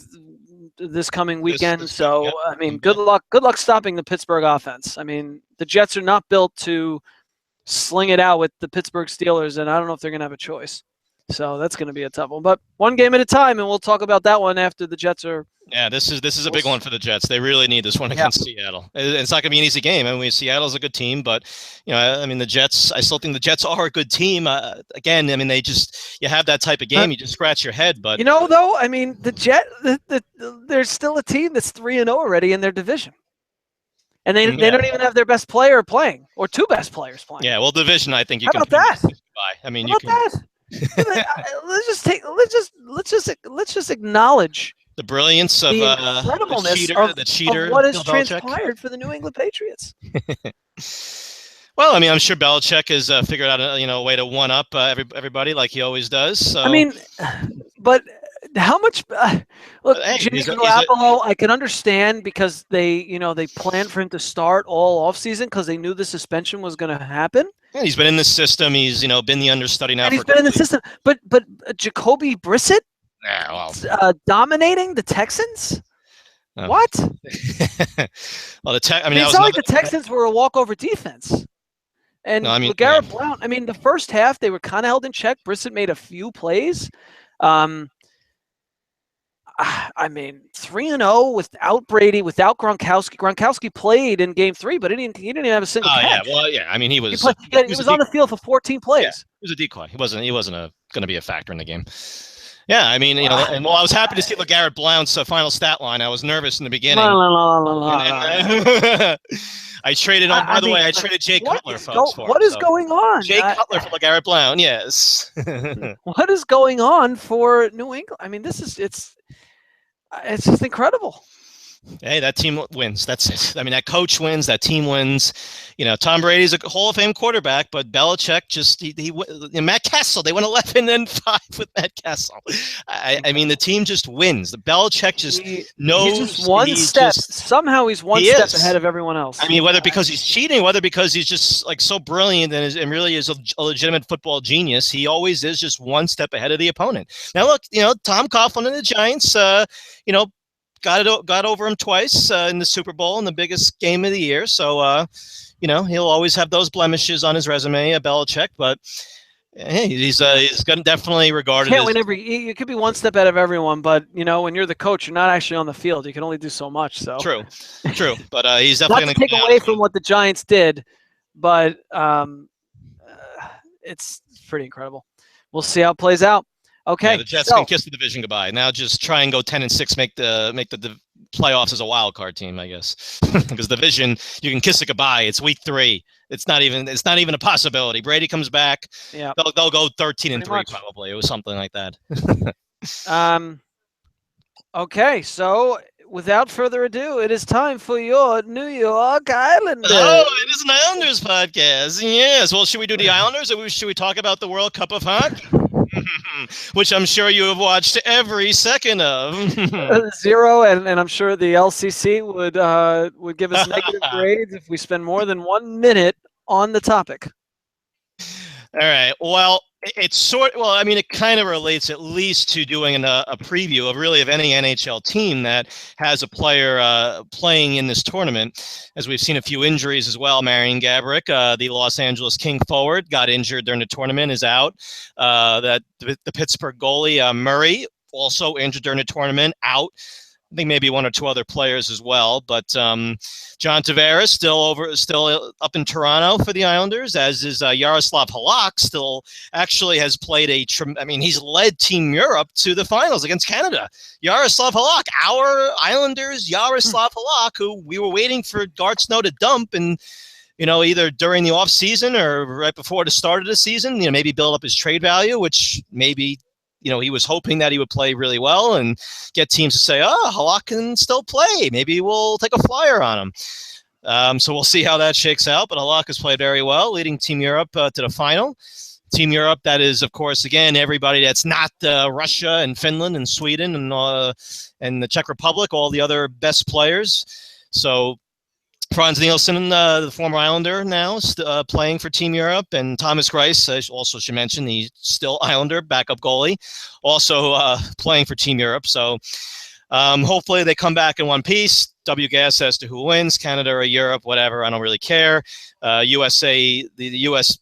Speaker 1: this coming weekend. I mean, good luck. Good luck stopping the Pittsburgh offense. I mean, the Jets are not built to sling it out with the Pittsburgh Steelers, and I don't know if they're going to have a choice. So that's going to be a tough one. But one game at a time, and we'll talk about that one after the Jets are.
Speaker 2: Yeah, this is a big one for the Jets. They really need this one against Seattle. It's not going to be an easy game. I mean, Seattle's a good team, but I mean, the Jets. I still think the Jets are a good team. Again, I mean, you have that type of game, you just scratch your head. But
Speaker 1: though, I mean, there's still a team that's 3-0 already in their division. And they don't even have their best player playing, or two best players playing.
Speaker 2: Yeah, well, division, I think you
Speaker 1: can.
Speaker 2: How
Speaker 1: about that?
Speaker 2: I mean,
Speaker 1: How about that? Let's just acknowledge
Speaker 2: the brilliance of
Speaker 1: the incredibleness
Speaker 2: the cheater
Speaker 1: of what has transpired for the New England Patriots.
Speaker 2: Well, I mean, I'm sure Belichick has figured out a way to one up everybody like he always does. So.
Speaker 1: I mean, but how much? Look, Jimmy Garoppolo, I can understand because they planned for him to start all offseason because they knew the suspension was going to happen.
Speaker 2: Yeah, he's been in the system. He's been the understudy now.
Speaker 1: And he's been in the system. But Jacoby Brissett dominating the Texans. Oh. What?
Speaker 2: Well,
Speaker 1: it's not like the Texans were a walkover defense. And Garrett Brown, I mean, the first half they were kind of held in check. Brissett made a few plays. I mean, 3-0 without Brady, without Gronkowski. Gronkowski played in Game 3, but he didn't even have a single catch.
Speaker 2: Yeah, well, yeah. I mean, he was.
Speaker 1: He was on the field for 14 plays.
Speaker 2: Yeah, he was a decoy. He wasn't going to be a factor in the game. Yeah, I mean, and I was happy to see LeGarrette Blount's final stat line. I was nervous in the beginning. I traded on. By the way, I traded Jay Cutler, folks.
Speaker 1: What is going on?
Speaker 2: Jay Cutler for LeGarrette Blount. Yes.
Speaker 1: What is going on for New England? I mean, it's just incredible.
Speaker 2: Hey, that team wins. That's it. I mean, that coach wins. That team wins. Tom Brady's a Hall of Fame quarterback, but Belichick just Matt Castle. They went 11-5 with Matt Castle. I mean, the team just wins. The Belichick just knows.
Speaker 1: He's just one step. Somehow he's one step ahead of everyone else.
Speaker 2: I mean, whether because he's cheating, whether because he's just so brilliant and really is a legitimate football genius, he always is just one step ahead of the opponent. Now, look, Tom Coughlin and the Giants, got over him twice in the Super Bowl in the biggest game of the year. So, he'll always have those blemishes on his resume, Belichick. But hey, he's going to definitely regarded.
Speaker 1: Can't win you could be one step ahead of everyone, but when you're the coach, you're not actually on the field. You can only do so much. So
Speaker 2: true. But he's definitely
Speaker 1: not to take away from what the Giants did, but it's pretty incredible. We'll see how it plays out. Okay,
Speaker 2: yeah, the Jets can kiss the division goodbye. Now just try and go 10-6, make the playoffs as a wild card team, I guess. Because division, you can kiss it goodbye. It's week 3. It's not even a possibility. Brady comes back.
Speaker 1: Yeah,
Speaker 2: they'll go 13-3 probably. It was something like that.
Speaker 1: Okay, so without further ado, it is time for your New York Islanders.
Speaker 2: Oh, it is an Islanders podcast. Yes. Well, should we do the Islanders, or should we talk about the World Cup of Hockey? Which I'm sure you have watched every second of.
Speaker 1: 0, and I'm sure the LCC would give us negative grades if we spend more than 1 minute on the topic.
Speaker 2: All right. Well, it kind of relates at least to doing a preview of any NHL team that has a player playing in this tournament, as we've seen a few injuries as well. Marian Gaborik, the Los Angeles King forward, got injured during the tournament, is out. The Pittsburgh goalie, Murray, also injured during the tournament, out. I think maybe 1 or 2 other players as well, but John Tavares still up in Toronto for the Islanders, as is Yaroslav Halak. Still actually has played he's led Team Europe to the finals against Canada. Yaroslav Halak, our Islanders, Yaroslav Halak, who we were waiting for Gart Snow to dump, and either during the off season or right before the start of the season, maybe build up his trade value, which maybe. He was hoping that he would play really well and get teams to say, Halak can still play. Maybe we'll take a flyer on him. So we'll see how that shakes out. But Halak has played very well, leading Team Europe to the final. Team Europe, that is, of course, again, everybody that's not Russia and Finland and Sweden and the Czech Republic, all the other best players. So Franz Nielsen, the former Islander, now playing for Team Europe, and Thomas Greiss, I also should mention, the still Islander backup goalie, also playing for Team Europe. So hopefully they come back in one piece. WGS as to who wins, Canada or Europe, whatever. I don't really care. USA, the U.S.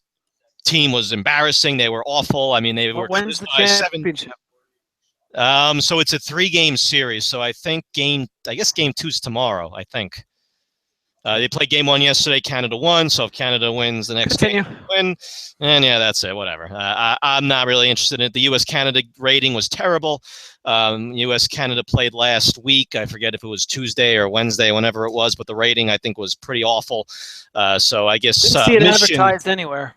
Speaker 2: team was embarrassing. They were awful. I mean, they were
Speaker 1: When's the
Speaker 2: by
Speaker 1: championship?
Speaker 2: So it's a 3-game series. So I think game 2's tomorrow, I think. They played game 1 yesterday. Canada won. So if Canada wins, the next game win. And yeah, that's it. Whatever. I'm not really interested in it. The U.S.-Canada rating was terrible. U.S.-Canada played last week. I forget if it was Tuesday or Wednesday, whenever it was, but the rating, I think, was pretty awful. So I guess
Speaker 1: didn't see it advertised anywhere.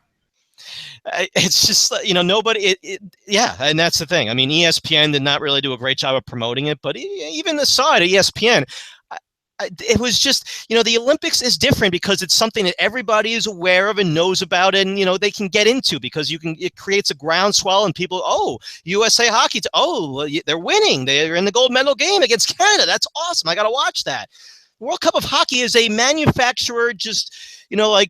Speaker 2: It's just, nobody. Yeah, and that's the thing. I mean, ESPN did not really do a great job of promoting it, but even aside of ESPN, it was just, the Olympics is different because it's something that everybody is aware of and knows about, and they can get into because it creates a groundswell and people, USA hockey, they're winning, they're in the gold medal game against Canada, that's awesome, I got to watch that. World Cup of Hockey is a manufacturer, just like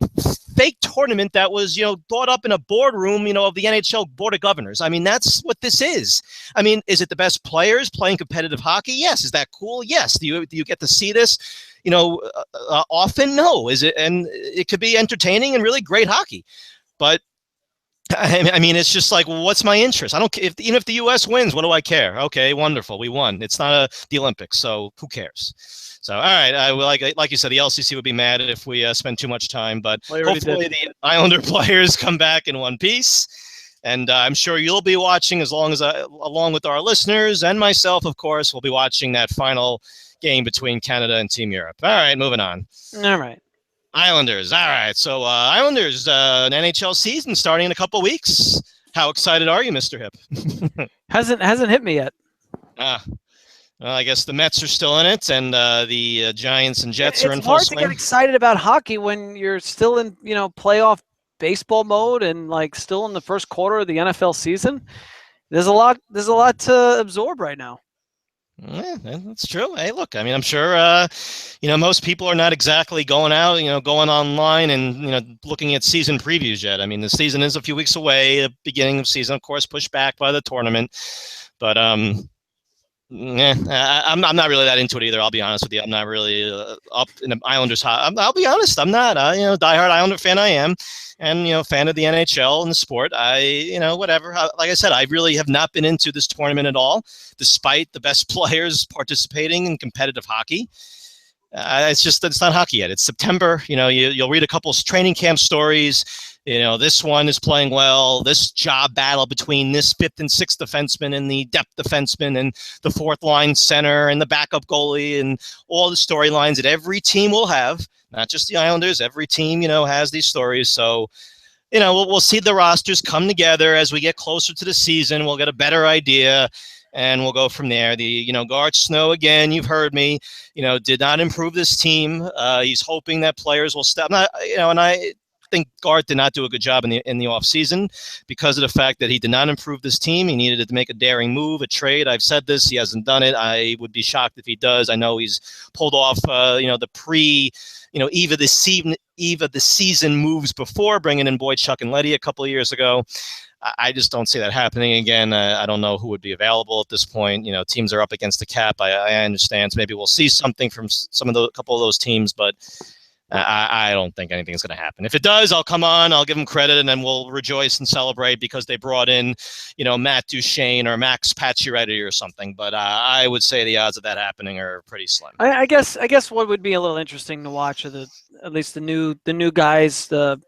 Speaker 2: fake tournament that was thought up in a boardroom of the NHL Board of Governors. I mean, that's what this is. I mean, is it the best players playing competitive hockey? Yes. Is that cool? Yes. Do you get to see this often? No. Is it? And it could be entertaining and really great hockey, but I mean, it's just like, what's my interest? I don't care even if the U.S. wins. What do I care? Okay, wonderful, we won. It's not the Olympics, so who cares? So, all right, like you said, the LCC would be mad if we spend too much time, but hopefully the Islander players come back in one piece, and I'm sure you'll be watching along with our listeners and myself, of course. We'll be watching that final game between Canada and Team Europe. All right, moving on.
Speaker 1: All right.
Speaker 2: Islanders. All right. So Islanders, an NHL season starting in a couple weeks. How excited are you, Mr. Hip?
Speaker 1: Hasn't hit me yet.
Speaker 2: Well, I guess the Mets are still in it, and the Giants and Jets are in full swing.
Speaker 1: It's hard to get excited about hockey when you're still in playoff baseball mode and still in the first quarter of the NFL season. There's a lot to absorb right now.
Speaker 2: Yeah, that's true. Hey, look, I mean, I'm sure, most people are not exactly going out, going online and, looking at season previews yet. I mean, the season is a few weeks away, the beginning of season, of course, pushed back by the tournament. But, I'm not really that into it either. I'll be honest with you. I'm not really up in the Islanders. I'll be honest. I'm not. Diehard Islander fan I am, and fan of the NHL and the sport. Whatever. Like I said, I really have not been into this tournament at all, despite the best players participating in competitive hockey. It's not hockey yet. It's September. You'll read a couple of training camp stories. This one is playing well. This job battle between this 5th and 6th defenseman and the depth defenseman and the 4th line center and the backup goalie and all the storylines that every team will have, not just the Islanders. Every team, has these stories. So, we'll see the rosters come together as we get closer to the season. We'll get a better idea. And we'll go from there. Garth Snow, again, you've heard me, did not improve this team. He's hoping that players will step. And I think Garth did not do a good job in the offseason because of the fact that he did not improve this team. He needed to make a daring move, a trade. I've said this. He hasn't done it. I would be shocked if he does. I know he's pulled off, the eve of the season moves before, bringing in Boychuk and Leddy a couple of years ago. I just don't see that happening again. I don't know who would be available at this point. Teams are up against the cap. I understand. So maybe we'll see something from a couple of those teams, but I don't think anything's going to happen. If it does, I'll come on, I'll give them credit, and then we'll rejoice and celebrate because they brought in, Matt Duchene or Max Pacioretty or something. But I would say the odds of that happening are pretty slim.
Speaker 1: I guess what would be a little interesting to watch are at least the new guys, the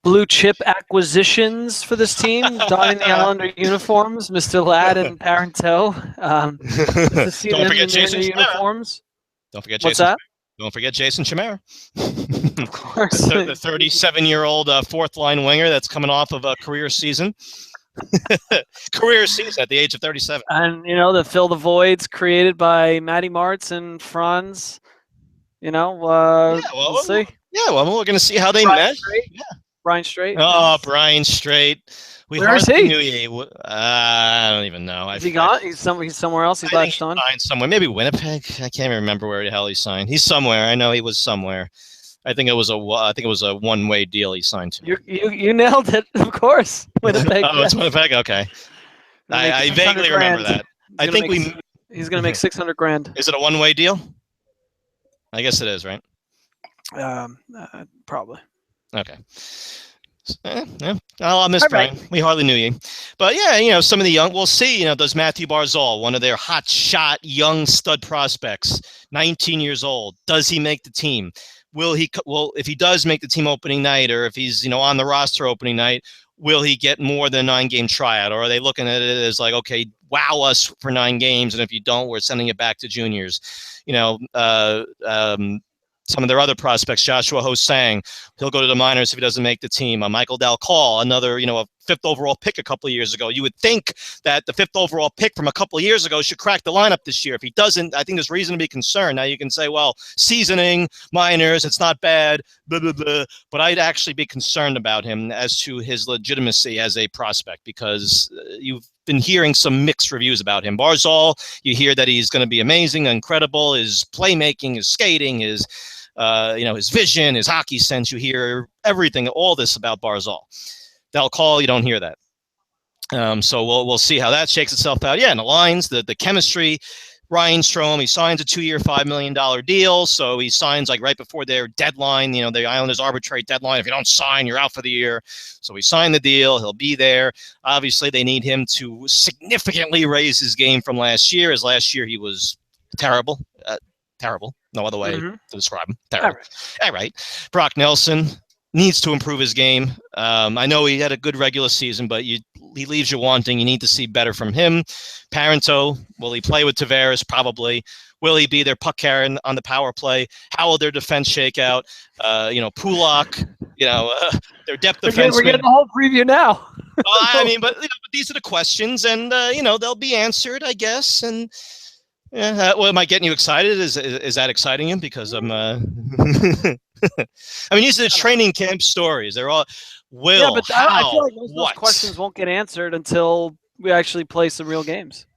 Speaker 1: blue chip acquisitions for this team, donning the Islander uniforms, Mr. Ladd and Parenteau.
Speaker 2: Don't forget Jason
Speaker 1: uniforms.
Speaker 2: Don't forget
Speaker 1: What's
Speaker 2: Jason.
Speaker 1: that?
Speaker 2: Don't forget Jason Chimera.
Speaker 1: Of course.
Speaker 2: The 37-year-old fourth line winger that's coming off of a career season. Career season at the age of 37.
Speaker 1: And, to fill the voids created by Matty Martz and Franz. We'll see.
Speaker 2: Yeah, well, we're going to see how they
Speaker 1: Brian
Speaker 2: met.
Speaker 1: Strait.
Speaker 2: Yeah.
Speaker 1: Brian Strait.
Speaker 2: Oh, Brian Strait. We
Speaker 1: Where is
Speaker 2: hardly
Speaker 1: he?
Speaker 2: knew you. I don't even know.
Speaker 1: Is he gone? He's somewhere else. He's
Speaker 2: I think he
Speaker 1: latched on.
Speaker 2: signed somewhere. Maybe Winnipeg. I can't even remember where the hell he signed. He's somewhere. I know he was somewhere. I think it was a one-way deal he signed to.
Speaker 1: You nailed it. Of course, Winnipeg.
Speaker 2: Oh, it's Winnipeg. Okay. I vaguely remember that. I think
Speaker 1: he's going to make 600 grand.
Speaker 2: Is it a one-way deal? I guess it is, right?
Speaker 1: Probably.
Speaker 2: Okay. Yeah. I'll miss Brian. Right. We hardly knew you. But yeah, some of the young, we'll see, does Matthew Barzal, one of their hot shot young stud prospects, 19 years old, does he make the team? If he does make the team opening night, or if he's, on the roster opening night, will he get more than a 9-game tryout? Or are they looking at it as like, okay, wow us for 9 games, and if you don't, we're sending it back to juniors? Some of their other prospects, Joshua Ho-Sang, he'll go to the minors if he doesn't make the team. Michael Dalcal, another, a 5th overall pick a couple of years ago. You would think that the 5th overall pick from a couple of years ago should crack the lineup this year. If he doesn't, I think there's reason to be concerned. Now you can say, well, seasoning, minors, it's not bad, blah, blah, blah. But I'd actually be concerned about him as to his legitimacy as a prospect, because you've been hearing some mixed reviews about him. Barzal, you hear that he's going to be amazing, incredible, his playmaking, his skating, his vision, his hockey sense. You hear everything, all this about Barzal. Dalcal, you don't hear that. So we'll see how that shakes itself out. Yeah, and the lines, the chemistry. Ryan Strome, he signs a 2-year, $5 million deal. So he signs like right before their deadline. The Islanders arbitrate deadline. If you don't sign, you're out for the year. So he signed the deal. He'll be there. Obviously, they need him to significantly raise his game from last year, as last year he was terrible. Terrible. No other way to describe him. Terrible. All right. Brock Nelson needs to improve his game. I know he had a good regular season, but he leaves you wanting. You need to see better from him. Parento, will he play with Tavares? Probably. Will he be their puck carrier on the power play? How will their defense shake out? Pulak, their depth defenseman.
Speaker 1: We're getting the whole preview now.
Speaker 2: but these are the questions, and they'll be answered, I guess. And am I getting you excited? Is that exciting him? Because I'm. These are the training camp stories. They're all
Speaker 1: I feel like most of those questions won't get answered until we actually play some real games.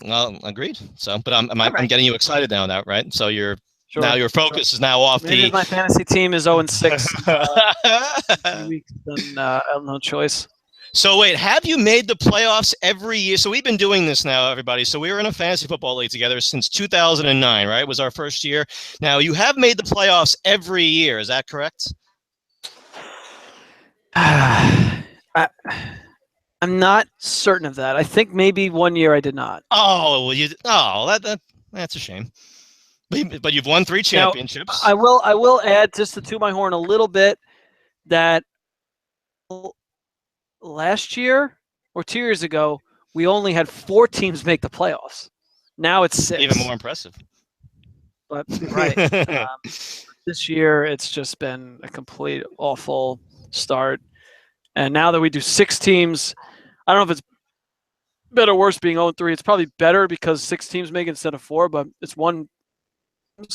Speaker 2: Well, agreed. So, but I'm getting you excited now, right? So now your focus is now off.
Speaker 1: Maybe my fantasy team is 0-6 weeks, then I have no choice.
Speaker 2: So wait, have you made the playoffs every year? So we've been doing this now, everybody. So we were in a fantasy football league together since 2009, right? It was our first year. Now you have made the playoffs every year. Is that correct?
Speaker 1: I'm not certain of that. I think maybe one year I did not.
Speaker 2: Oh, well, that's a shame. But you've won 3 championships.
Speaker 1: Now, I will add, just to toot my horn a little bit, that last year or 2 years ago, we only had 4 teams make the playoffs. Now it's 6.
Speaker 2: Even more impressive.
Speaker 1: But right, this year it's just been a complete awful start. And now that we do 6 teams, I don't know if it's better or worse being 0-3. It's probably better because 6 teams make it instead of 4, but it's one.
Speaker 2: All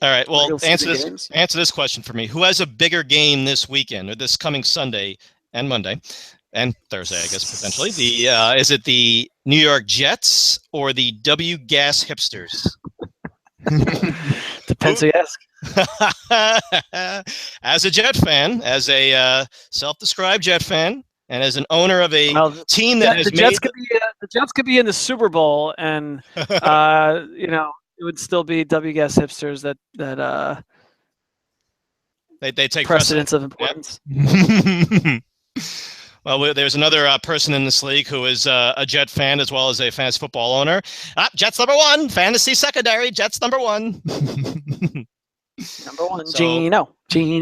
Speaker 2: right. Well, answer this question for me. Who has a bigger game this weekend, or this coming Sunday and Monday and Thursday, I guess, potentially? Is it the New York Jets or the W Gas Hipsters?
Speaker 1: Depends who you ask.
Speaker 2: As a Jet fan, as a self-described Jet fan, and as an owner of a team that has
Speaker 1: the Jets could be in the Super Bowl, and it would still be W Gas Hipsters that
Speaker 2: they take
Speaker 1: precedence of importance.
Speaker 2: Yep. Well, there's another person in this league who is a Jet fan as well as a fantasy football owner. Jets number 1, fantasy secondary. Jets number 1.
Speaker 1: Number 1, Gino.
Speaker 2: Boo,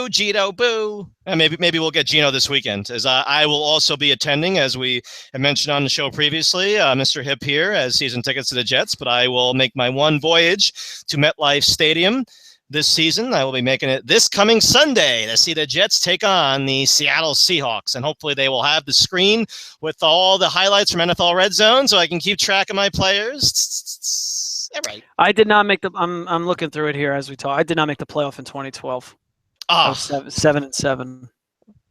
Speaker 2: Gino, boo. And maybe we'll get Gino this weekend, as I will also be attending, as we have mentioned on the show previously. Mr. Hip here has season tickets to the Jets, but I will make my one voyage to MetLife Stadium this season. I will be making it this coming Sunday to see the Jets take on the Seattle Seahawks, and hopefully they will have the screen with all the highlights from NFL Red Zone so I can keep track of my players. All right.
Speaker 1: I did not make the. I'm looking through it here as we talk. I did not make the playoff in 2012. I was
Speaker 2: Oh,
Speaker 1: 7-7.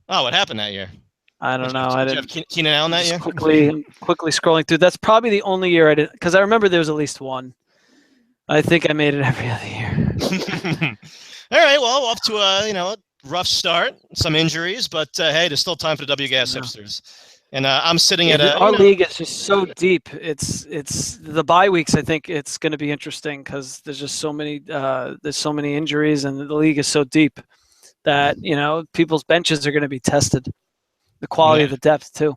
Speaker 2: oh, what happened that year?
Speaker 1: I don't know. I
Speaker 2: Would you have
Speaker 1: didn't.
Speaker 2: Keenan Allen
Speaker 1: I'm
Speaker 2: that
Speaker 1: just
Speaker 2: year?
Speaker 1: quickly scrolling through. That's probably the only year I didn't, because I remember there was at least one. I think I made it every other year.
Speaker 2: All right. Well, off to a rough start, some injuries, but hey, there's still time for the WGS hipsters. And I'm sitting
Speaker 1: Yeah,
Speaker 2: at a
Speaker 1: our league is just so deep. It's the bye weeks. I think it's going to be interesting because there's just so many injuries, and the league is so deep that people's benches are going to be tested. The quality
Speaker 2: yeah.
Speaker 1: of the depth too.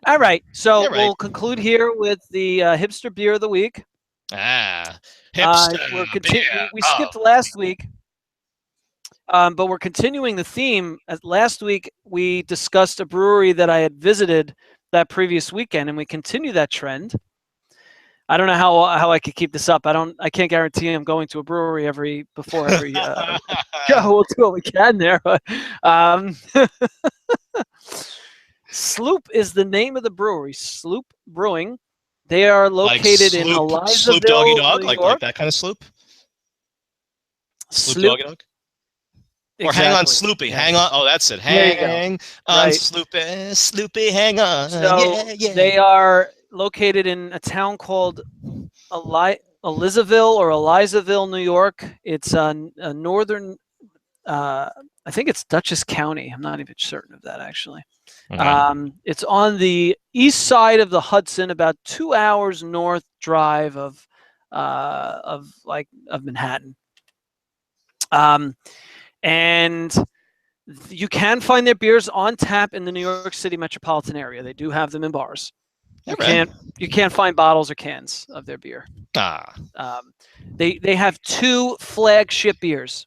Speaker 1: All right, so
Speaker 2: You're right.
Speaker 1: we'll conclude here with the hipster beer of the week.
Speaker 2: Hipster beer.
Speaker 1: We skipped last week, but we're continuing the theme. Last week we discussed a brewery that I had visited that previous weekend, and we continue that trend. I don't know how I could keep this up. I can't guarantee I'm going to a brewery before every show. We'll do what we can there. But, Sloop is the name of the brewery. Sloop Brewing. They are located in
Speaker 2: Sloop Doggy
Speaker 1: Elizaville,
Speaker 2: Dog,
Speaker 1: New
Speaker 2: like
Speaker 1: York.
Speaker 2: that kind of sloop. Sloop
Speaker 1: Sloop.
Speaker 2: Doggy Dog. Or
Speaker 1: Exactly.
Speaker 2: hang on, Sloopy.
Speaker 1: Yes.
Speaker 2: Hang on. Oh, that's it. Hang on,
Speaker 1: Right.
Speaker 2: Sloopy. Sloopy, hang on.
Speaker 1: So they are located in a town called Elizaville or Elizaville, New York. It's a northern. I think it's Dutchess County. I'm not even certain of that actually.
Speaker 2: Okay.
Speaker 1: It's on the east side of the Hudson, about 2 hours north drive of Manhattan. And you can find their beers on tap in the New York City metropolitan area. They do have them in bars. You can't find bottles or cans of their beer. They have 2 flagship beers.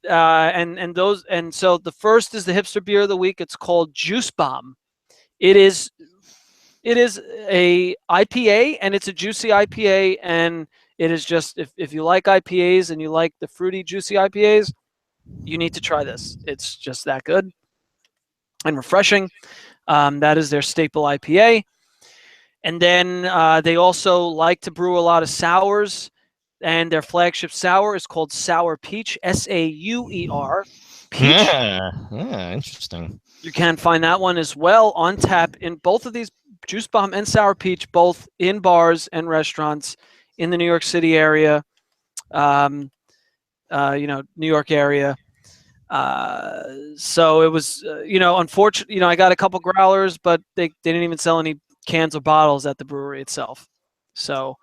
Speaker 1: And so the first is the hipster beer of the week. It's called Juice Bomb. It is a IPA, and it's a juicy IPA, and it is just if you like IPAs and you like the fruity juicy IPAs, you need to try this. It's just that good and refreshing. That is their staple IPA. And then they also like to brew a lot of sours, and their flagship sour is called Sour Peach, Sauer, Peach.
Speaker 2: Yeah, interesting.
Speaker 1: You can find that one as well on tap in both of these, Juice Bomb and Sour Peach, both in bars and restaurants in the New York City area, New York area. So it was, unfortunate. I got a couple growlers, but they didn't even sell any cans or bottles at the brewery itself. So,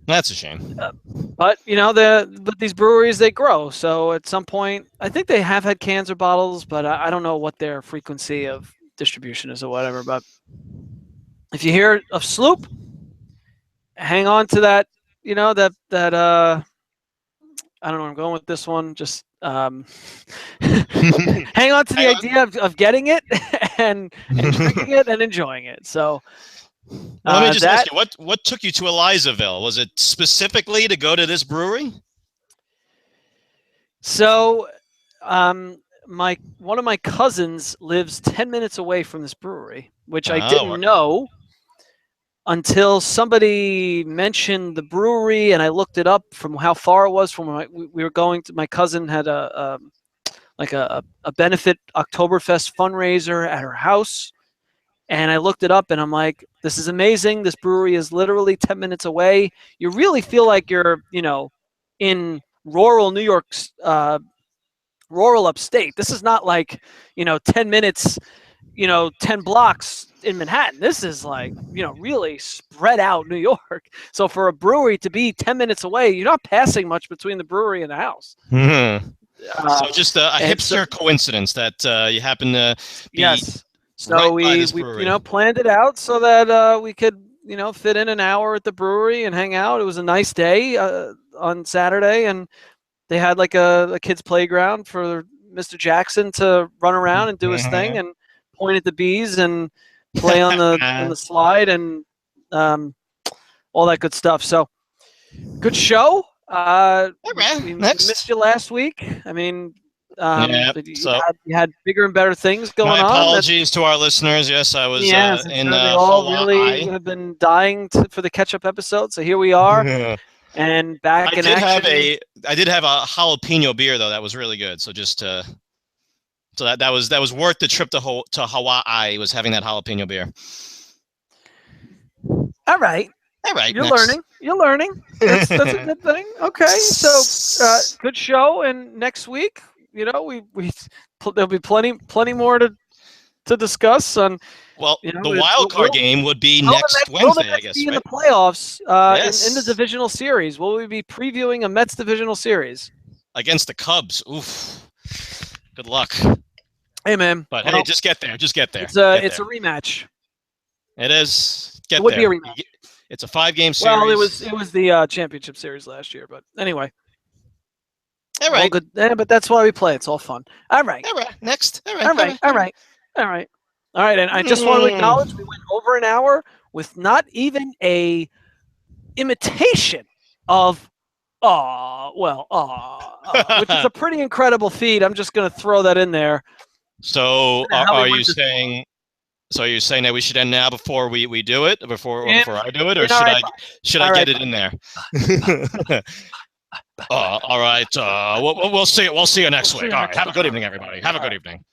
Speaker 2: that's a shame.
Speaker 1: But these breweries, they grow. So at some point, I think they have had cans or bottles, but I don't know what their frequency of distribution is or whatever. But if you hear of Sloop, hang on to that. I don't know where I'm going with this one. Just hang on to the idea of getting it and drinking it and enjoying it. So
Speaker 2: let me just ask you, what took you to Elizaville? Was it specifically to go to this brewery?
Speaker 1: So one of my cousins lives 10 minutes away from this brewery, which I didn't know until somebody mentioned the brewery, and I looked it up from how far it was from we were going to. My cousin had a benefit Oktoberfest fundraiser at her house, and I looked it up, and I'm like, this is amazing. This brewery is literally 10 minutes away. You really feel like you're, in rural New York, rural upstate. This is not like, 10 minutes, 10 blocks in Manhattan. This is like, really spread out New York. So for a brewery to be 10 minutes away, you're not passing much between the brewery and the house.
Speaker 2: So just a hipster coincidence that you happen to be.
Speaker 1: Yes. So we planned it out so that we could, fit in an hour at the brewery and hang out. It was a nice day on Saturday, and they had like a kid's playground for Mr. Jackson to run around and do his thing and point at the bees and play on the slide and all that good stuff. So good show. We missed you last week. I mean, You had bigger and better things going
Speaker 2: my
Speaker 1: on.
Speaker 2: apologies to our listeners. Yes, I was in
Speaker 1: they all
Speaker 2: Hawaii.
Speaker 1: really have been dying for the catch-up episode. So here we are, and back in action.
Speaker 2: I did have a jalapeno beer though. That was really good. So just so that was worth the trip to Hawaii. Was having that jalapeno beer.
Speaker 1: All right. You're learning. That's a good thing. Okay, so good show, and next week, there'll be plenty more to discuss on.
Speaker 2: Well, the wild card game would be next Wednesday, I guess.
Speaker 1: Be in the playoffs, in the divisional series. Will we be previewing a Mets divisional series
Speaker 2: against the Cubs? Oof. Good luck.
Speaker 1: Hey, man.
Speaker 2: But hey, just get there. Just get there.
Speaker 1: It's a rematch.
Speaker 2: It is.
Speaker 1: It would be a rematch.
Speaker 2: It's a 5-game series.
Speaker 1: Well, it was the championship series last year, but anyway.
Speaker 2: All right.
Speaker 1: All good. Yeah, but that's why we play. It's all fun. All right.
Speaker 2: All right. Next. All
Speaker 1: right. And I just want to acknowledge we went over an hour with not even a imitation of which is a pretty incredible feat. I'm just going to throw that in there.
Speaker 2: So are you saying? So you're saying that we should end now before we do it, before I do it, or should I get it in there? All right. We'll see you next week. All right. Have a good evening, everybody. Have a good evening.